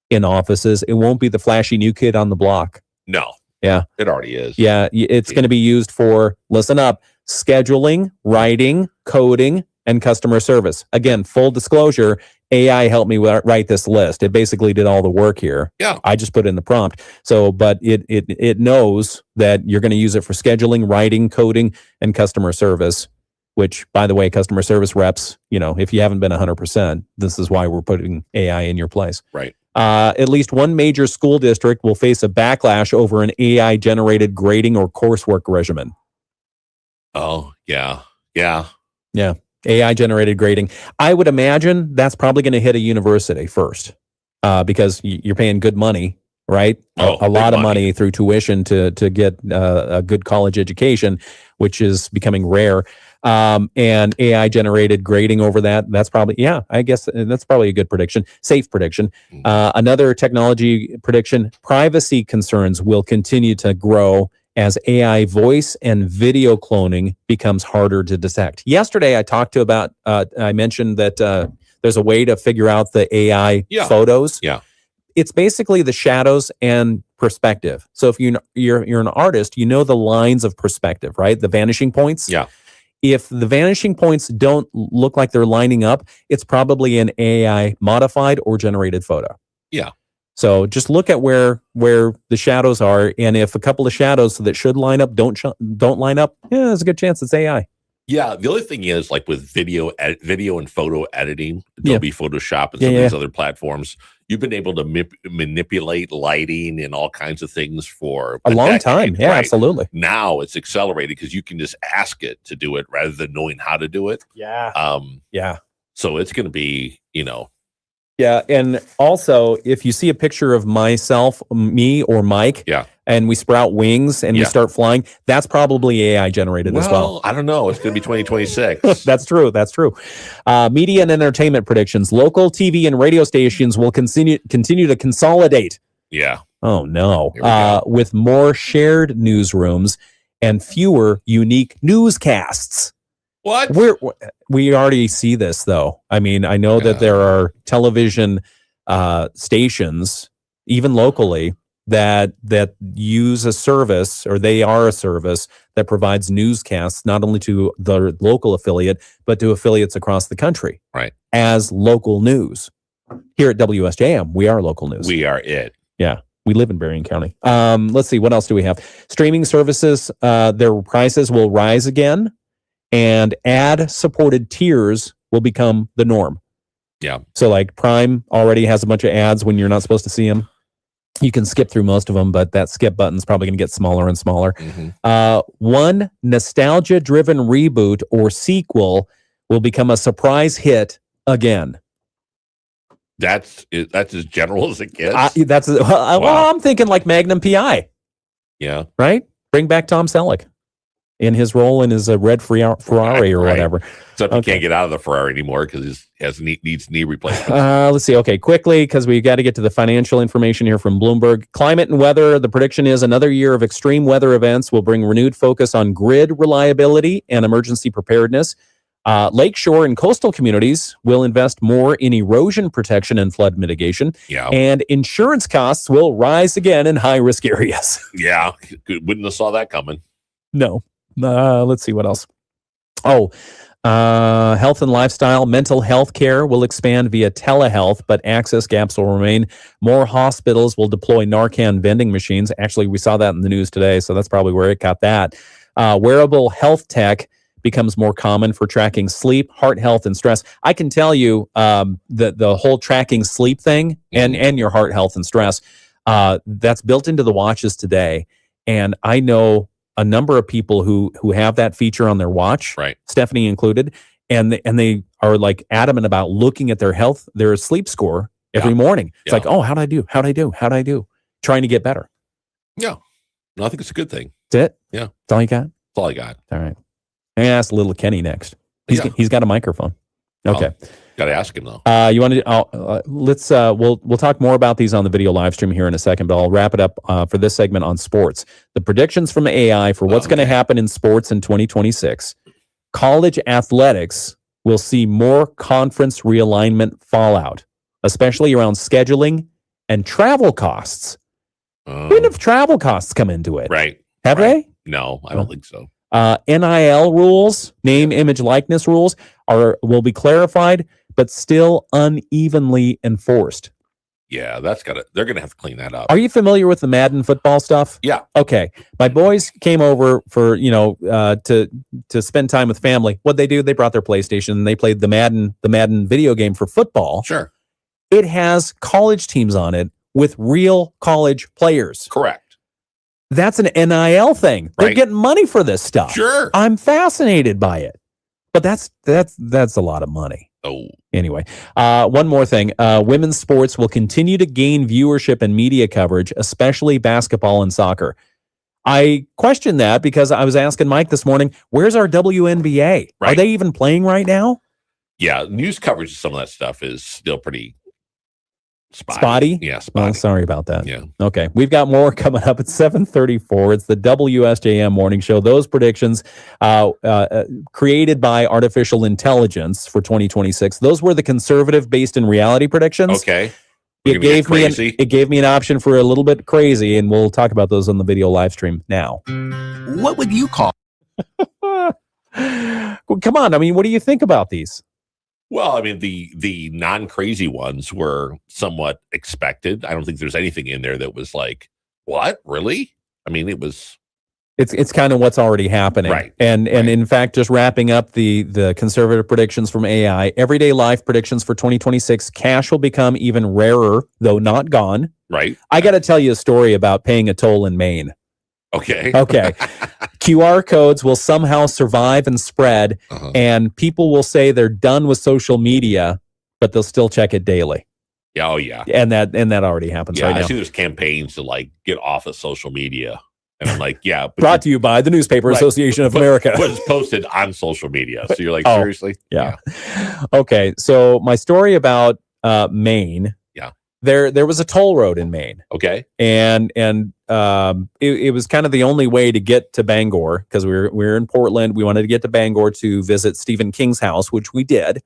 in offices. It won't be the flashy new kid on the block. No. Yeah. It already is. Yeah. It's going to be used for, listen up, scheduling, writing, coding, and customer service. Again, full disclosure, AI helped me write this list. It basically did all the work here. Yeah. I just put in the prompt. So, but it knows that you're going to use it for scheduling, writing, coding, and customer service, which, by the way, customer service reps, if you haven't been 100%, this is why we're putting AI in your place. Right. At least one major school district will face a backlash over an AI-generated grading or coursework regimen. Oh, yeah. Yeah. Yeah. AI-generated grading. I would imagine that's probably going to hit a university first because you're paying good money, right? A lot of money through tuition to get a good college education, which is becoming rare. And AI-generated grading over that's probably, I guess that's probably a good prediction, safe prediction. Another technology prediction, privacy concerns will continue to grow as AI voice and video cloning becomes harder to detect. Yesterday, I mentioned that There's a way to figure out the AI photos. Yeah. It's basically the shadows and perspective. So if you're an artist, you know the lines of perspective, right? The vanishing points. Yeah. If the vanishing points don't look like they're lining up, it's probably an AI modified or generated photo. Yeah. So just look at where the shadows are, and if a couple of shadows that should line up don't line up, there's a good chance it's AI. Yeah, the other thing is like with video and photo editing, Adobe Photoshop and some of these other platforms, you've been able to manipulate lighting and all kinds of things for a long time. Yeah, right? Absolutely. Now it's accelerated because you can just ask it to do it rather than knowing how to do it. Yeah. So it's going to be, Yeah, and also if you see a picture of me or Mike, and we sprout wings and we start flying, that's probably AI generated as well. I don't know. It's going to be 2026. That's true. Media and entertainment predictions: local TV and radio stations will continue to consolidate. Yeah. Oh no. With more shared newsrooms and fewer unique newscasts. What? We already see this, though. I mean, I know that there are television stations, even locally, that use a service, or they are a service that provides newscasts not only to the local affiliate, but to affiliates across the country. Right. As local news. Here at WSJM, we are local news. We are it. Yeah. We live in Berrien County. Let's see. What else do we have? Streaming services, their prices will rise again. And ad-supported tiers will become the norm. Yeah. So like Prime already has a bunch of ads when you're not supposed to see them. You can skip through most of them, but that skip button's probably going to get smaller and smaller. One nostalgia-driven reboot or sequel will become a surprise hit again. That's as general as it gets. Well, I'm thinking like Magnum PI. Yeah. Right? Bring back Tom Selleck in his role in his red Ferrari or whatever. Except he can't get out of the Ferrari anymore because he needs knee replacement. Let's see. Okay, quickly, because we got to get to the financial information here from Bloomberg. Climate and weather. The prediction is another year of extreme weather events will bring renewed focus on grid reliability and emergency preparedness. Lakeshore and coastal communities will invest more in erosion protection and flood mitigation. Yeah. And insurance costs will rise again in high-risk areas. Yeah. Wouldn't have saw that coming. No. Let's see what else. Health and lifestyle. Mental health care will expand via telehealth, but access gaps will remain. More hospitals will deploy Narcan vending machines. Actually, we saw that in the news today, so that's probably where it got that. Wearable health tech becomes more common for tracking sleep, heart health, and stress. I can tell you the whole tracking sleep thing and your heart health and stress, that's built into the watches today. And I know a number of people who have that feature on their watch, right? Stephanie included, and they are like adamant about looking at their sleep score every morning. It's like, oh, how'd I do? Trying to get better. Yeah. No, I think it's a good thing. That's it? Yeah. That's all you got? That's all I got. All right. I'm going to ask little Kenny next. He's got a microphone. Okay. Got to ask him though. You want to? Let's. We'll talk more about these on the video live stream here in a second. But I'll wrap it up for this segment on sports. The predictions from AI for what's going to happen in sports in 2026. College athletics will see more conference realignment fallout, especially around scheduling and travel costs. When have travel costs come into it? Right. Have they? No, I don't think so. NIL rules, name, image, likeness rules will be clarified, but still unevenly enforced. Yeah, they're going to have to clean that up. Are you familiar with the Madden football stuff? Yeah. Okay. My boys came over for, to spend time with family. What'd they do? They brought their PlayStation and they played the Madden video game for football. Sure. It has college teams on it with real college players. Correct. That's an NIL thing. They're getting money for this stuff. Sure. I'm fascinated by it. But that's a lot of money. Oh. Anyway, one more thing. Women's sports will continue to gain viewership and media coverage, especially basketball and soccer. I question that because I was asking Mike this morning, where's our WNBA? Right. Are they even playing right now? Yeah, news coverage of some of that stuff is still pretty Spotty? Yeah, Well, spotty. sorry about that. Yeah. Okay. We've got more coming up at 7:34. It's the WSJM Morning Show. Those predictions created by artificial intelligence for 2026. Those were the conservative based in reality predictions. Okay. It gave me an option for a little bit crazy, and we'll talk about those on the video live stream now. What would you call? Well, come on. I mean, what do you think about these? Well, I mean, the non-crazy ones were somewhat expected. I don't think there's anything in there that was like, what? Really? I mean, it was... It's kind of what's already happening. Right. And in fact, just wrapping up the conservative predictions from AI, everyday life predictions for 2026, cash will become even rarer, though not gone. Right. I got to tell you a story about paying a toll in Maine. Okay. Okay. QR codes will somehow survive and spread, and people will say they're done with social media, but they'll still check it daily. Yeah, oh yeah. And that already happens Yeah, right I now. see there's campaigns to like get off of social media. And I'm like, yeah. But Brought to you by the Newspaper Right. Association of but America. it's posted on social media. So you're like, Oh, seriously? Yeah. Okay. So my story about Maine. Yeah. There was a toll road in Maine. Okay. And it was kind of the only way to get to Bangor because we were in Portland. We wanted to get to Bangor to visit Stephen King's house, which we did.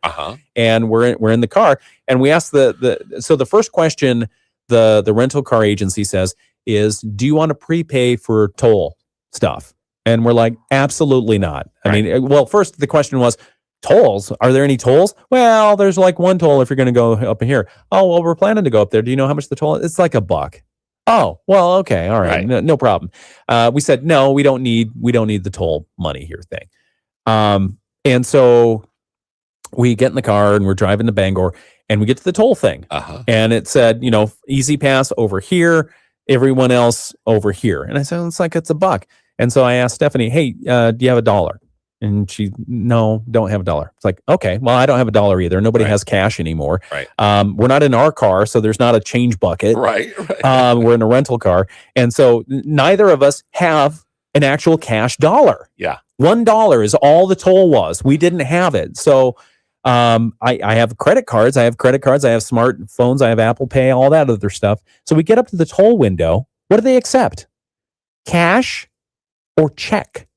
And we're in the car, and we asked so the first question the rental car agency says is, do you want to prepay for toll stuff? And we're like, absolutely not. I mean, well, first the question was, tolls? Are there any tolls? Well, there's like one toll if you're going to go up here. Oh, well, we're planning to go up there. Do you know how much the toll is? It's like $1. Oh, well, okay. All right. No problem. We said, no, we don't need the toll money here thing. And so we get in the car and we're driving to Bangor and we get to the toll thing. And it said, Easy Pass over here, everyone else over here. And I said, it's like, it's $1. And so I asked Stephanie, hey, do you have $1? And she, no, don't have $1. It's like, okay, well, I don't have $1 either. Nobody has cash anymore. Right. We're not in our car, so there's not a change bucket. Right. We're in a rental car. And so neither of us have an actual cash dollar. Yeah. $1 is all the toll was. We didn't have it. So I have credit cards. I have smartphones. I have Apple Pay, all that other stuff. So we get up to the toll window. What do they accept? Cash or check?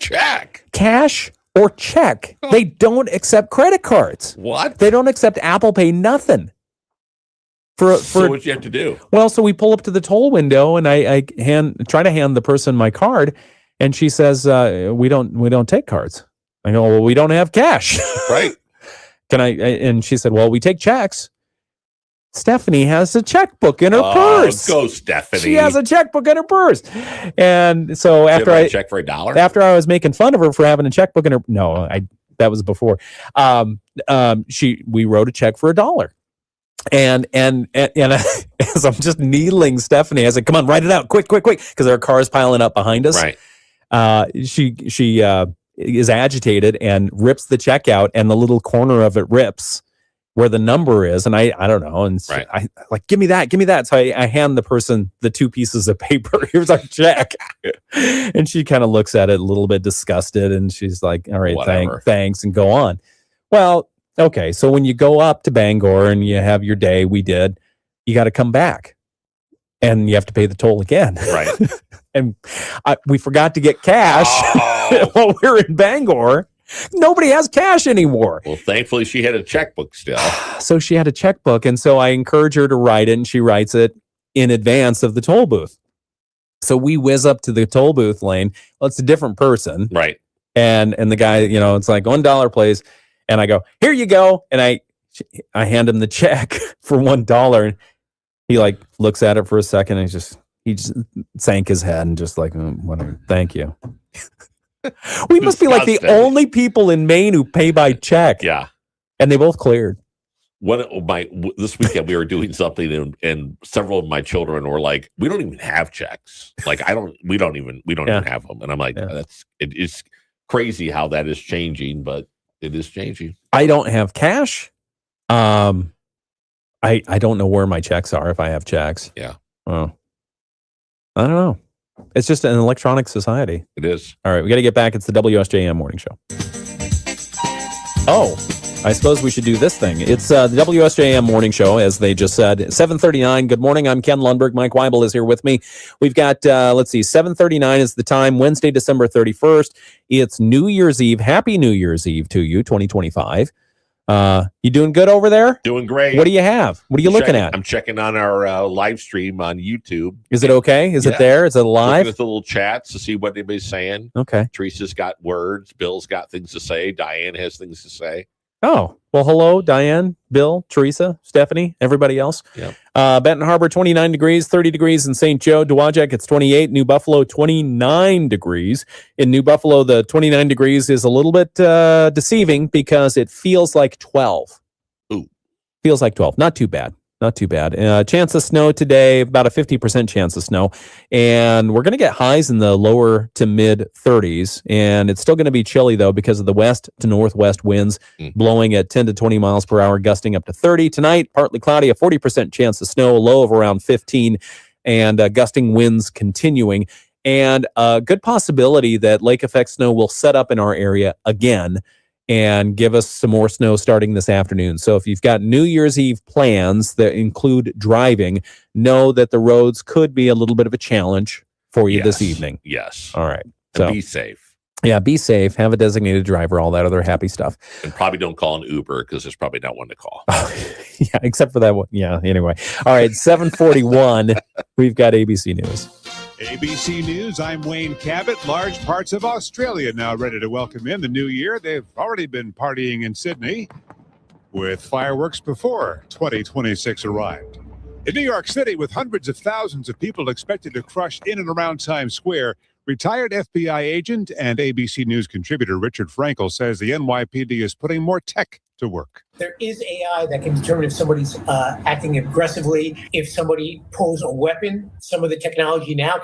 Check. Cash or check. They don't accept credit cards. What? They don't accept Apple Pay, nothing. So what you have to do? Well, so we pull up to the toll window and I try to hand the person my card, and she says, we don't take cards. I go, well, we don't have cash. Right. Can I? And she said, well, we take checks. Stephanie has a checkbook in her purse. Go, Stephanie. She has a checkbook in her purse. And so after I check for $1, after I was making fun of her for having a checkbook in her, that was before. We wrote a check for $1. And as I'm just needling Stephanie, I said, come on, write it out quick, because our car is piling up behind us. Right. She is agitated and rips the check out, and the little corner of it rips where the number is, and I don't know, and so I like, give me that. So I hand the person the 2 pieces of paper. Here's our check. And she kind of looks at it a little bit disgusted, and she's like, all right, thanks, and go on. Well, okay, so when you go up to Bangor and you have your day, you got to come back, and you have to pay the toll again. Right. And we forgot to get cash while we were in Bangor. Nobody has cash anymore. Well, thankfully she had a checkbook still. So she had a checkbook, and so I encourage her to write it, and she writes it in advance of the toll booth. So we whiz up to the toll booth lane. Well, it's a different person. Right. And the guy, it's like $1, please. And I go, here you go. And I hand him the check for $1. And he like looks at it for a second, and he just sank his head and just like, whatever, thank you. We must be like the only people in Maine who pay by check. Yeah. And they both cleared. This weekend we were doing something, and several of my children were like, we don't even have checks. Like, we don't even have them. And I'm like, it's crazy how that is changing, but it is changing. I don't have cash. I don't know where my checks are if I have checks. Yeah. Oh, I don't know. It's just an electronic society. It is. All right, we got to get back. It's the WSJM Morning Show. Oh, I suppose we should do this thing. It's the WSJM morning show, as they just said. 7:39. Good morning. I'm Ken Lundberg. Mike Weibel is here with me. We've got, 7:39 is the time, Wednesday, December 31st. It's New Year's Eve. Happy New Year's Eve to you, 2025. You doing good over there? Doing great. What do you have? What are you looking at? I'm checking on our live stream on YouTube. Is it okay? Is it there? Is it live? Looking at the little chats to see what anybody's saying. Okay. Teresa's got words. Bill's got things to say. Diane has things to say. Oh, well, hello, Diane, Bill, Teresa, Stephanie, everybody else. Yep. Benton Harbor, 29 degrees, 30 degrees in St. Joe. Dowagiac, it's 28. New Buffalo, 29 degrees. In New Buffalo, the 29 degrees is a little bit deceiving because it feels like 12. Ooh. Feels like 12. Not too bad. Not too bad. Chance of snow today, about a 50% chance of snow. And we're going to get highs in the lower to mid 30s. And it's still going to be chilly, though, because of the west to northwest winds blowing at 10 to 20 miles per hour, gusting up to 30. Tonight, partly cloudy, a 40% chance of snow, low of around 15, and gusting winds continuing. And a good possibility that lake effect snow will set up in our area again and give us some more snow starting this afternoon. So if you've got New Year's Eve plans that include driving, know that the roads could be a little bit of a challenge for you this evening. Yes. All right. And be safe. Yeah, be safe. Have a designated driver, all that other happy stuff. And probably don't call an Uber because there's probably not one to call. Yeah, except for that one. Yeah, anyway. All right, 7:41. We've got ABC News. ABC News, I'm Wayne Cabot. Large parts of Australia now ready to welcome in the new year. They've already been partying in Sydney with fireworks before 2026 arrived. In New York City, with hundreds of thousands of people expected to crush in and around Times Square, retired FBI agent and ABC News contributor Richard Frankel says the NYPD is putting more tech to work. There is AI that can determine if somebody's acting aggressively, if somebody pulls a weapon. Some of the technology now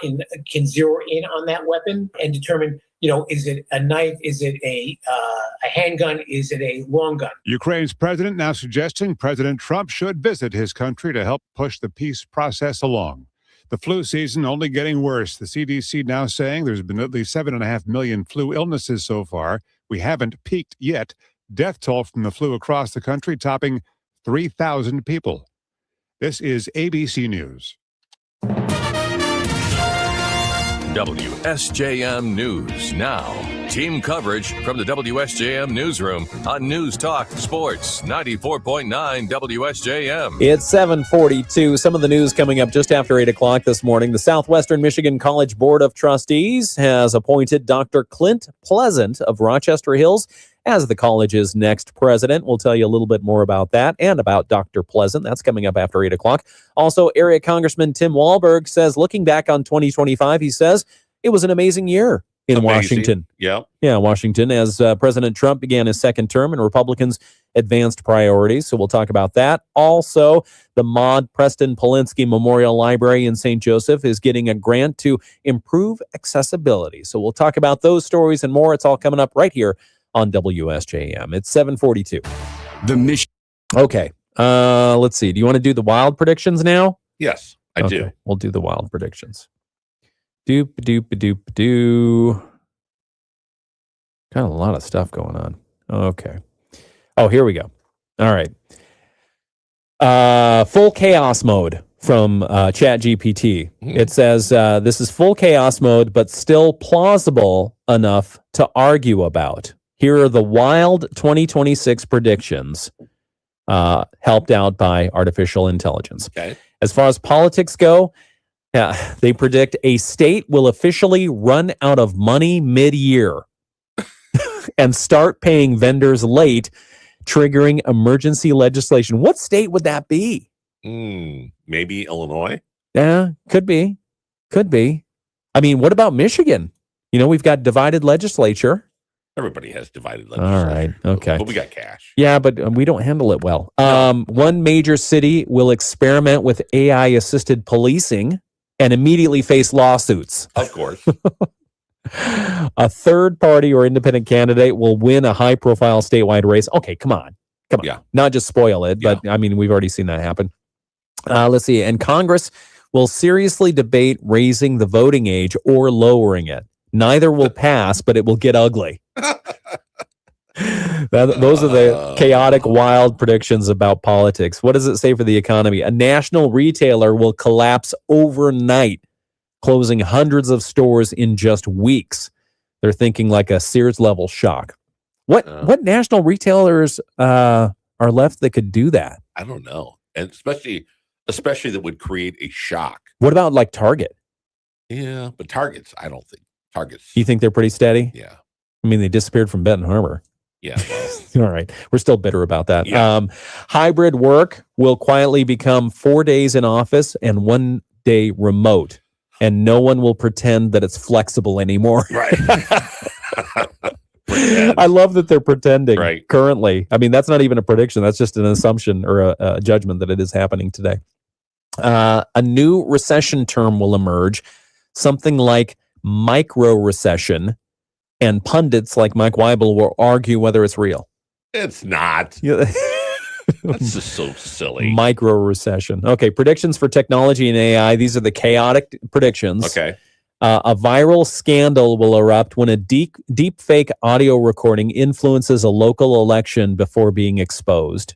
can zero in on that weapon and determine, is it a knife? Is it a handgun? Is it a long gun? Ukraine's president now suggesting President Trump should visit his country to help push the peace process along. The flu season only getting worse. The CDC now saying there's been at least 7.5 million flu illnesses so far. We haven't peaked yet. Death toll from the flu across the country topping 3,000 people. This is ABC News. WSJM News Now. Team coverage from the WSJM Newsroom on News Talk Sports 94.9 WSJM. It's 7:42. Some of the news coming up just after 8 o'clock this morning. The Southwestern Michigan College Board of Trustees has appointed Dr. Clint Pleasant of Rochester Hills as the college's next president. We'll tell you a little bit more about that and about Dr. Pleasant. That's coming up after 8 o'clock. Also, area Congressman Tim Walberg says, looking back on 2025, he says it was an amazing year in Washington. Yeah, Washington, as President Trump began his second term and Republicans advanced priorities. So we'll talk about that. Also, the Maud Preston Polinsky Memorial Library in St. Joseph is getting a grant to improve accessibility. So we'll talk about those stories and more. It's all coming up right here on WSJM. It's 7:42. The mission. Okay. Let's see. Do you want to do the wild predictions now? Yes, I do. We'll do the wild predictions. Doop. Got a lot of stuff going on. Okay. Oh, here we go. All right. Full chaos mode from ChatGPT. It says this is full chaos mode, but still plausible enough to argue about. Here are the wild 2026 predictions helped out by artificial intelligence. Okay. As far as politics go, they predict a state will officially run out of money mid-year and start paying vendors late, triggering emergency legislation. What state would that be? Maybe Illinois? Yeah, could be. Could be. I mean, what about Michigan? We've got divided legislature. Everybody has divided legislature. All right. Okay. But we got cash. Yeah, but we don't handle it well. One major city will experiment with AI-assisted policing and immediately face lawsuits. Of course. A third party or independent candidate will win a high-profile statewide race. Okay, come on. Yeah. Not just spoil it, but I mean, we've already seen that happen. Let's see. And Congress will seriously debate raising the voting age or lowering it. Neither will pass, but it will get ugly. Those are the chaotic, wild predictions about politics. What does it say for the economy? A national retailer will collapse overnight, closing hundreds of stores in just weeks. They're thinking like a Sears level shock. What national retailers are left that could do that? I don't know, and especially that would create a shock. What about like Target? Yeah, but Targets, I don't think Targets. You think they're pretty steady? Yeah. I mean, they disappeared from Benton Harbor. Yeah. All right. We're still bitter about that. Yeah. Hybrid work will quietly become 4 days in office and 1 day remote, and no one will pretend that it's flexible anymore. Right. I love that they're pretending Right. currently. I mean, that's not even a prediction. That's just an assumption or a judgment that it is happening today. A new recession term will emerge, something like micro recession, and pundits like Mike Weibel will argue whether it's real. It's not. Yeah. That's just so silly. Micro recession. Okay, predictions for technology and AI. These are the chaotic predictions. Okay. A viral scandal will erupt when a deep fake audio recording influences a local election before being exposed.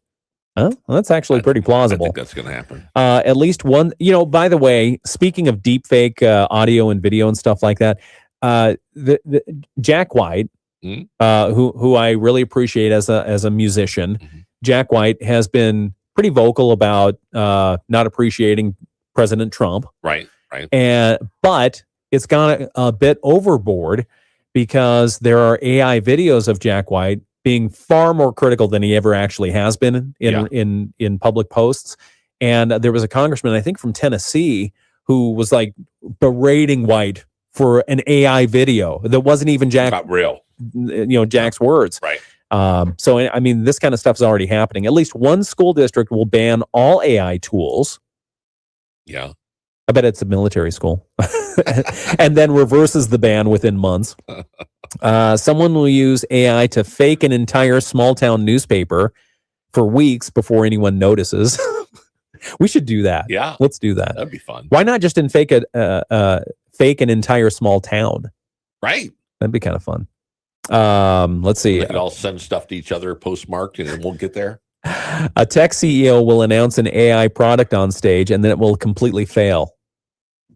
Huh? Well, that's actually pretty plausible. I think that's going to happen. At least one, by the way, speaking of deep fake audio and video and stuff like that, the Jack White, who I really appreciate as a musician, Jack White has been pretty vocal about not appreciating President Trump. Right. But it's gone a bit overboard because there are AI videos of Jack White being far more critical than he ever actually has been in public posts. And there was a congressman, I think from Tennessee, who was like berating White for an AI video that wasn't even Jack, not real. Jack's words. Right. So, I mean, this kind of stuff is already happening. At least one school district will ban all AI tools. Yeah. I bet it's a military school. And then reverses the ban within months. Someone will use AI to fake an entire small town newspaper for weeks before anyone notices. We should do that. Yeah. Let's do that. That'd be fun. Why not just fake an entire small town? Right. That'd be kind of fun. Let's see. We could all send stuff to each other postmarked and it won't get there. A tech CEO will announce an AI product on stage and then it will completely fail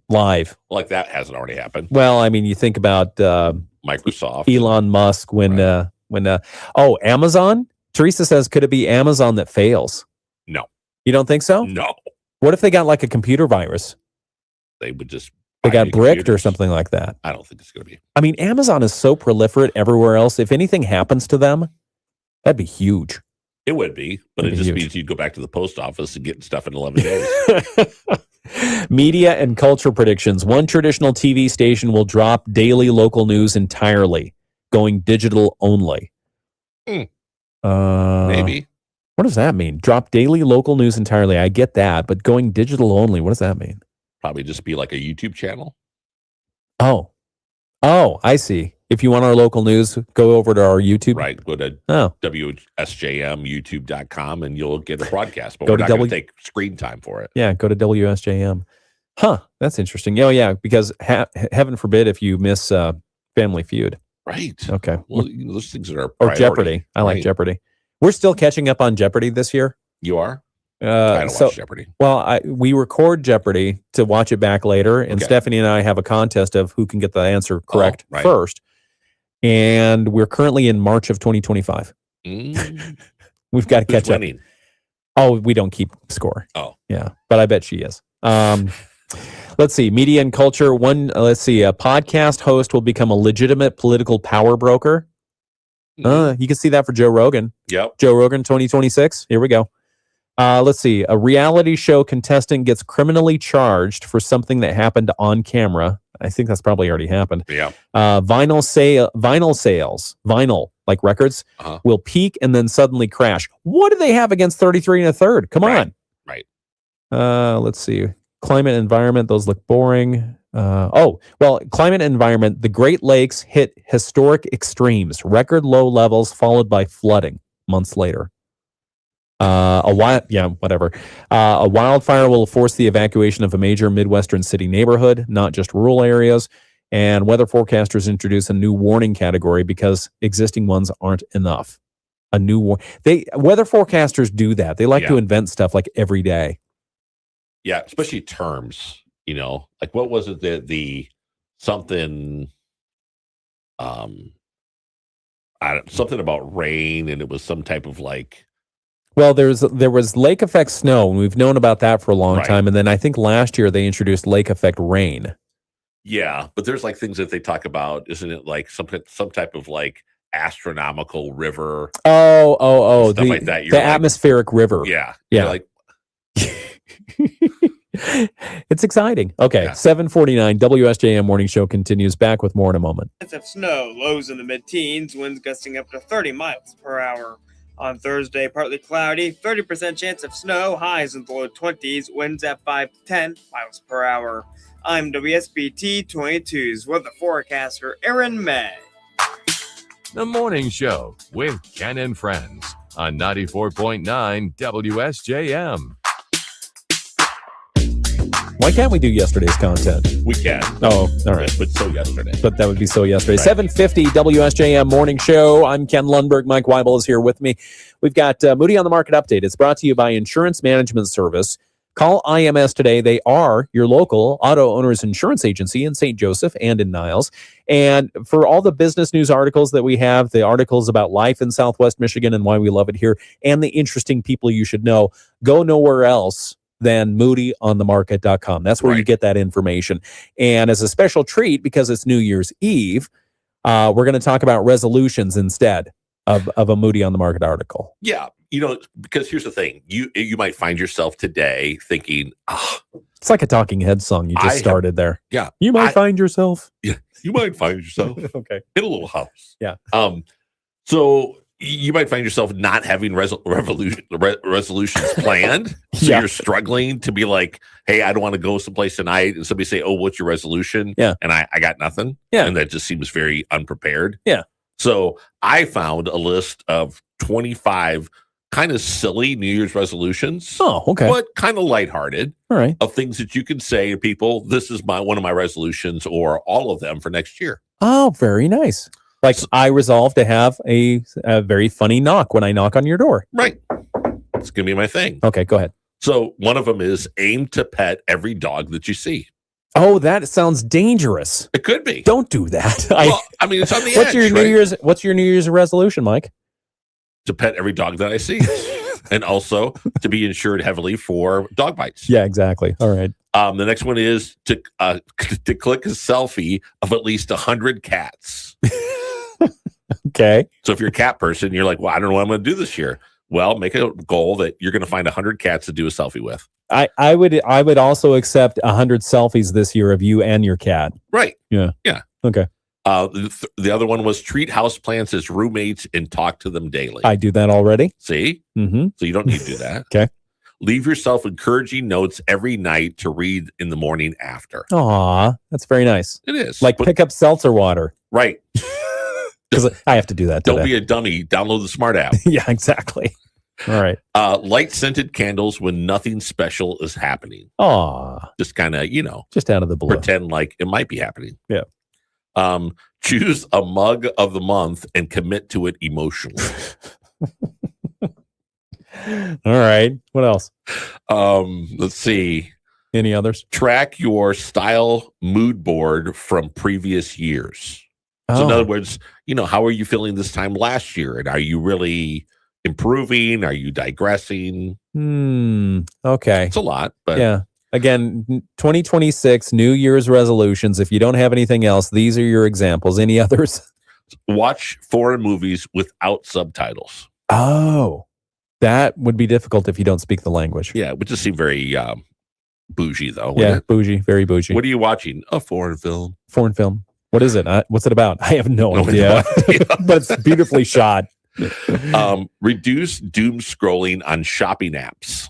live. Like that hasn't already happened. Well, I mean, you think about Microsoft, Elon Musk when Amazon. Teresa says, could it be Amazon that fails? No. You don't think so? No. What if they got like a computer virus? They would just got bricked or something like that. I don't think it's going to be. I mean, Amazon is so proliferate everywhere else. If anything happens to them, that'd be huge. It would be, but It'd it be just huge. means you'd go back to the post office and get stuff in 11 days. Media and culture predictions. One traditional TV station will drop daily local news entirely, going digital only. Maybe. What does that mean? Drop daily local news entirely. I get that, but going digital only, what does that mean? Probably just be like a YouTube channel. Oh, I see. If you want our local news, go over to our YouTube. Right. Go to WSJMYouTube.com and you'll get a broadcast. But Go we're to not going to take screen time for it. Yeah, go to WSJM. Huh, that's interesting. Oh, yeah, because heaven forbid if you miss Family Feud. Right. Okay. Well, those things are Or Jeopardy. I like Jeopardy. We're still catching up on Jeopardy this year. You are? I don't watch Jeopardy. Well, we record Jeopardy to watch it back later, and Stephanie and I have a contest of who can get the answer correct first. And we're currently in March of 2025. We've got to catch up. Oh, we don't keep score. Oh. Yeah, but I bet she is. Let's see. Media and culture. A podcast host will become a legitimate political power broker. You can see that for Joe Rogan. Yep. Joe Rogan 2026. Here we go. Let's see. A reality show contestant gets criminally charged for something that happened on camera. I think that's probably already happened. Yeah. Vinyl sales, like records, will peak and then suddenly crash. What do they have against 33 1/3? Come on. Right. Let's see. Climate and environment. Those look boring. Climate and environment. The Great Lakes hit historic extremes, record low levels followed by flooding months later. A wildfire will force the evacuation of a major Midwestern city neighborhood, not just rural areas. And weather forecasters introduce a new warning category because existing ones aren't enough. A new war. Weather forecasters do that. They like to invent stuff like every day. Yeah, especially terms. Like what was it? The something. Something about rain, and it was some type of like. Well, there was lake effect snow, and we've known about that for a long time. And then I think last year they introduced lake effect rain. Yeah, but there's like things that they talk about, isn't it? Like some type of like astronomical river. Oh, stuff like that. The atmospheric river. Yeah, yeah. Like, it's exciting. Okay, 7:49 WSJM Morning Show continues. Back with more in a moment. Chance of snow, lows in the mid-teens, winds gusting up to 30 miles per hour. On Thursday, partly cloudy, 30% chance of snow, highs in the low 20s, winds at 5 to 10 miles per hour. I'm WSBT 22's weather forecaster Aaron May. The Morning Show with Ken and Friends on 94.9 WSJM. Why can't we do yesterday's content? We can. Oh, all right. But so yesterday. But that would be so yesterday. 7:50 WSJM Morning Show. I'm Ken Lundberg. Mike Weibel is here with me. We've got Moody on the Market Update. It's brought to you by Insurance Management Service. Call IMS today. They are your local auto owners insurance agency in St. Joseph and in Niles. And for all the business news articles that we have, the articles about life in Southwest Michigan and why we love it here, and the interesting people you should know, go nowhere else than moodyonthemarket.com. That's where you get that information. And as a special treat, because it's New Year's Eve, we're going to talk about resolutions instead of a Moody on the Market article. Yeah. Because here's the thing. You might find yourself today thinking, it's like a Talking Heads song you just started there. Yeah. You might find yourself. Yeah. You might find yourself okay. in a little house. Yeah. So you might find yourself not having resolutions planned. So you're struggling to be like, hey, I don't want to go someplace tonight. And somebody say, oh, what's your resolution? Yeah. And I got nothing. Yeah. And that just seems very unprepared. Yeah. So I found a list of 25 kind of silly New Year's resolutions. Oh, okay. But kind of lighthearted. All right. Of things that you can say to people, this is one of my resolutions, or all of them for next year. Oh, very nice. Like, I resolve to have a very funny knock when I knock on your door. Right. It's going to be my thing. Okay, go ahead. So one of them is aim to pet every dog that you see. Oh, that sounds dangerous. It could be. Don't do that. Well, I mean, it's on the edge. What's your New Year's resolution, Mike? To pet every dog that I see. And also to be insured heavily for dog bites. Yeah, exactly. All right. The next one is to click a selfie of at least 100 cats. Okay. So if you're a cat person, you're like, well, I don't know what I'm going to do this year. Well, make a goal that you're going to find 100 cats to do a selfie with. I would also accept 100 selfies this year of you and your cat. Right. Yeah. Yeah. Okay. The other one was treat houseplants as roommates and talk to them daily. I do that already. See? Mm-hmm. So you don't need to do that. Okay. Leave yourself encouraging notes every night to read in the morning after. Aw, that's very nice. It is. Like pick up seltzer water. Right. Because I have to do that today. Don't be a dummy. Download the smart app. Yeah, exactly. All right. Light scented candles when nothing special is happening. Aw. Just kind of, just out of the blue. Pretend like it might be happening. Yeah. Choose a mug of the month and commit to it emotionally. All right. What else? Let's see. Any others? Track your style mood board from previous years. So in other words, how are you feeling this time last year? And are you really improving? Are you digressing? Okay. It's a lot, but yeah. Again, 2026 New Year's resolutions. If you don't have anything else, these are your examples. Any others? Watch foreign movies without subtitles. Oh, that would be difficult if you don't speak the language. Yeah, it would just seem very bougie, though. Yeah, bougie, very bougie. What are you watching? A foreign film. Foreign film. What is it? What's it about? I have no idea. But it's beautifully shot. Reduce doom scrolling on shopping apps.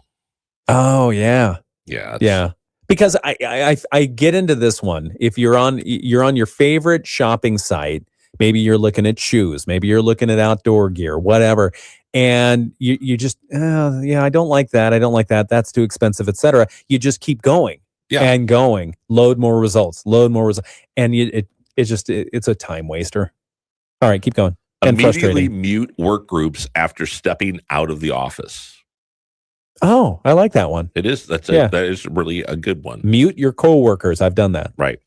Oh yeah. Yeah. Yeah. Because I get into this one. If you're on your favorite shopping site, maybe you're looking at shoes, maybe you're looking at outdoor gear, whatever, and you just I don't like that. I don't like that. That's too expensive, etc. You just keep going and going. Load more results. And it's a time waster. All right, keep going. And Immediately frustrating. mute work groups after stepping out of the office. Oh, I like that one. It is. That is really a good one. Mute your coworkers. I've done that. Right.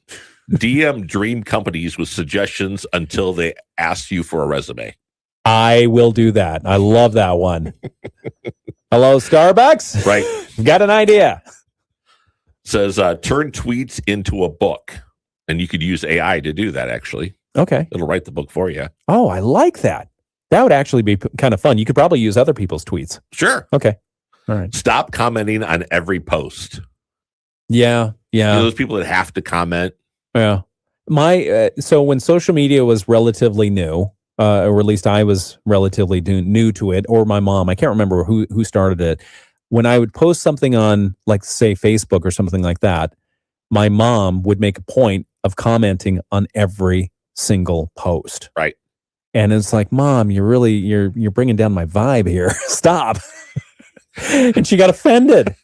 DM dream companies with suggestions until they ask you for a resume. I will do that. I love that one. Hello, Starbucks. Right. Got an idea. Says turn tweets into a book. And you could use AI to do that, actually. Okay. It'll write the book for you. Oh, I like that. That would actually be kind of fun. You could probably use other people's tweets. Sure. Okay. All right. Stop commenting on every post. Yeah. Yeah. You know, those people that have to comment. Yeah. So when social media was relatively new, or at least I was relatively new to it, or my mom, I can't remember who started it. When I would post something on, like, say, Facebook or something like that, my mom would make a point of commenting on every single post. Right. And it's like, Mom, you're bringing down my vibe here. Stop. And she got offended.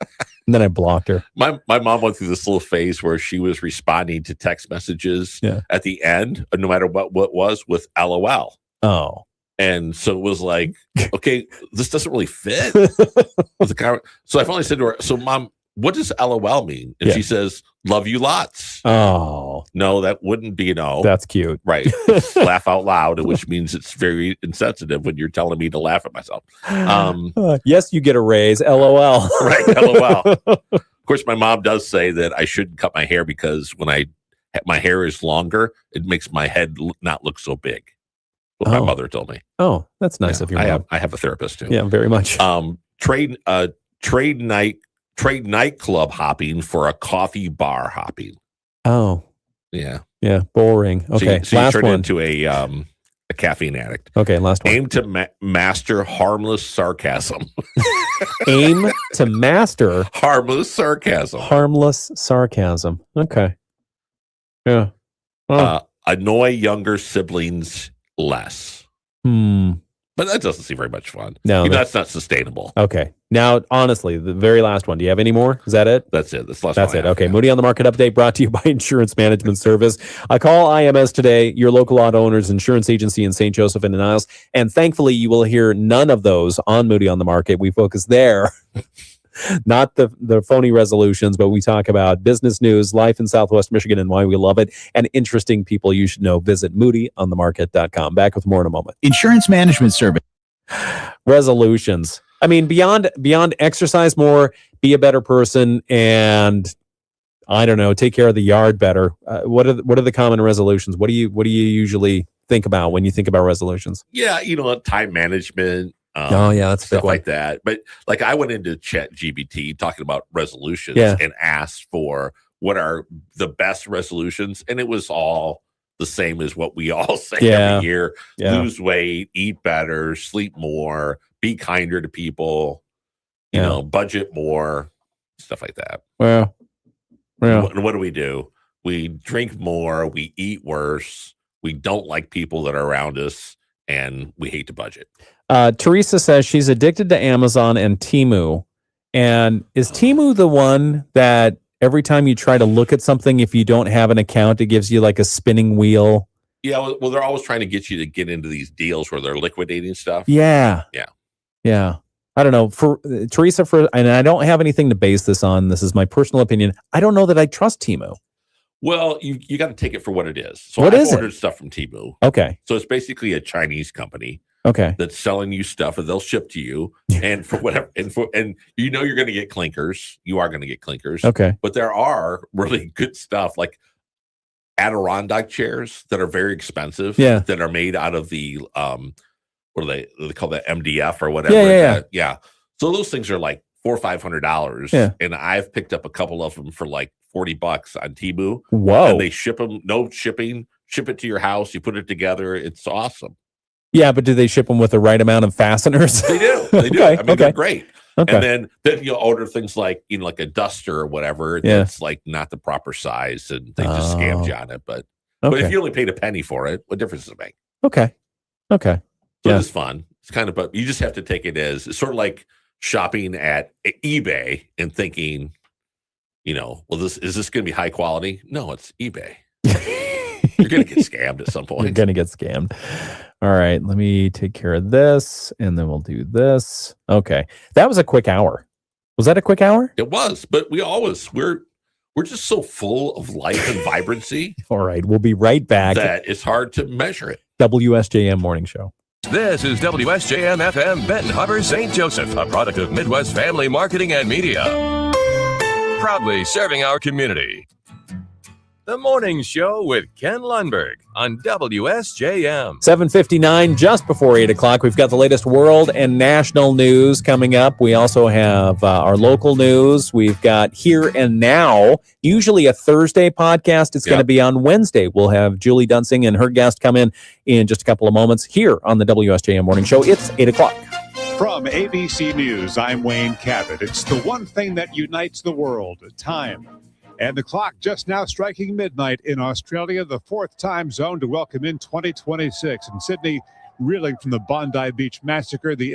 And then I blocked her. My mom went through this little phase where she was responding to text messages at the end, no matter what was, with LOL. Oh. And so it was like, okay, this doesn't really fit with the So I finally said to her, so Mom, what does LOL mean? And she says, love you lots. Oh. No, that wouldn't be no. That's cute. Right. It's laugh out loud, which means it's very insensitive when you're telling me to laugh at myself. Yes, you get a raise. LOL. Right. LOL. Of course, my mom does say that I shouldn't cut my hair because when my hair is longer, it makes my head not look so big. What my mother told me. Oh, that's nice of your mom. I have a therapist too. Yeah, very much. Trade nightclub hopping for a coffee bar hopping. Oh. Yeah. Yeah. Boring. Okay. So you last turn one. into a caffeine addict. Okay. Last one. Aim to master harmless sarcasm. Aim to master harmless sarcasm. Harmless sarcasm. Okay. Yeah. Annoy younger siblings less. But that doesn't seem very much fun. No, that's not sustainable. Okay. Now, honestly, the very last one. Do you have any more? Is that it? That's it. That's it. Okay. Moody on the Market update brought to you by Insurance Management Service. Call IMS today, your local auto owner's insurance agency in St. Joseph and the Niles. And thankfully, you will hear none of those on Moody on the Market. We focus there. Not the phony resolutions, but we talk about business news, life in Southwest Michigan and why we love it, and interesting people you should know. Visit moodyonthemarket.com. Back with more in a moment. Insurance Management Service. Resolutions. I mean, beyond exercise more, be a better person, and I don't know, take care of the yard better. What are the common resolutions? What do you usually think about when you think about resolutions? Yeah, time management. That's stuff like that. But like I went into ChatGPT talking about resolutions and asked for what are the best resolutions, and it was all the same as what we all say every year: lose weight, eat better, sleep more, be kinder to people, budget more, stuff like that. Well, and what do? We drink more, we eat worse, we don't like people that are around us, and we hate to budget. Teresa says she's addicted to Amazon and Temu. And is Temu the one that every time you try to look at something, if you don't have an account, it gives you like a spinning wheel? Yeah, well, they're always trying to get you to get into these deals where they're liquidating stuff. Yeah. I don't know. For Teresa, and I don't have anything to base this on. This is my personal opinion. I don't know that I trust Temu. Well, you got to take it for what it is. So What I've is it? ordered stuff from Temu. Okay. So it's basically a Chinese company. Okay. That's selling you stuff and they'll ship to you and for whatever and you're going to get clinkers. You are going to get clinkers. Okay. But there are really good stuff like Adirondack chairs that are very expensive. Yeah. That are made out of the what do they call that, MDF or whatever. Yeah. So those things are like $400 or $500. Yeah. And I've picked up a couple of them for like $40 on Temu. Whoa. And they ship them, no shipping, ship it to your house. You put it together. It's awesome. Yeah, but do they ship them with the right amount of fasteners? They do. Okay, I mean, they're great. Okay. And then you'll order things like, like a duster or whatever. That's like not the proper size and they just scammed you on it. But if you only paid a penny for it, what difference does it make? Okay. So it's fun. It's kind of, but you just have to take it as it's sort of like shopping at eBay and thinking, well, is this going to be high quality? No, it's eBay. You're going to get scammed at some point. You're going to get scammed. All right, let me take care of this, and then we'll do this. Okay, that was a quick hour. Was that a quick hour? It was, but we're just so full of life and vibrancy. All right, we'll be right back. That it's hard to measure it. WSJM Morning Show. This is WSJM FM Benton Harbor, St. Joseph, a product of Midwest Family Marketing and Media. Proudly serving our community. The Morning Show with Ken Lundberg on WSJM. 7:59, just before 8 o'clock. We've got the latest world and national news coming up. We also have our local news. We've got Here and Now, usually a Thursday podcast. It's going to be on Wednesday. We'll have Julie Dunsing and her guest come in just a couple of moments here on the WSJM Morning Show. It's 8 o'clock. From ABC News, I'm Wayne Cabot. It's the one thing that unites the world, time. And the clock just now striking midnight in Australia, the fourth time zone to welcome in 2026. In Sydney, reeling from the Bondi Beach massacre, the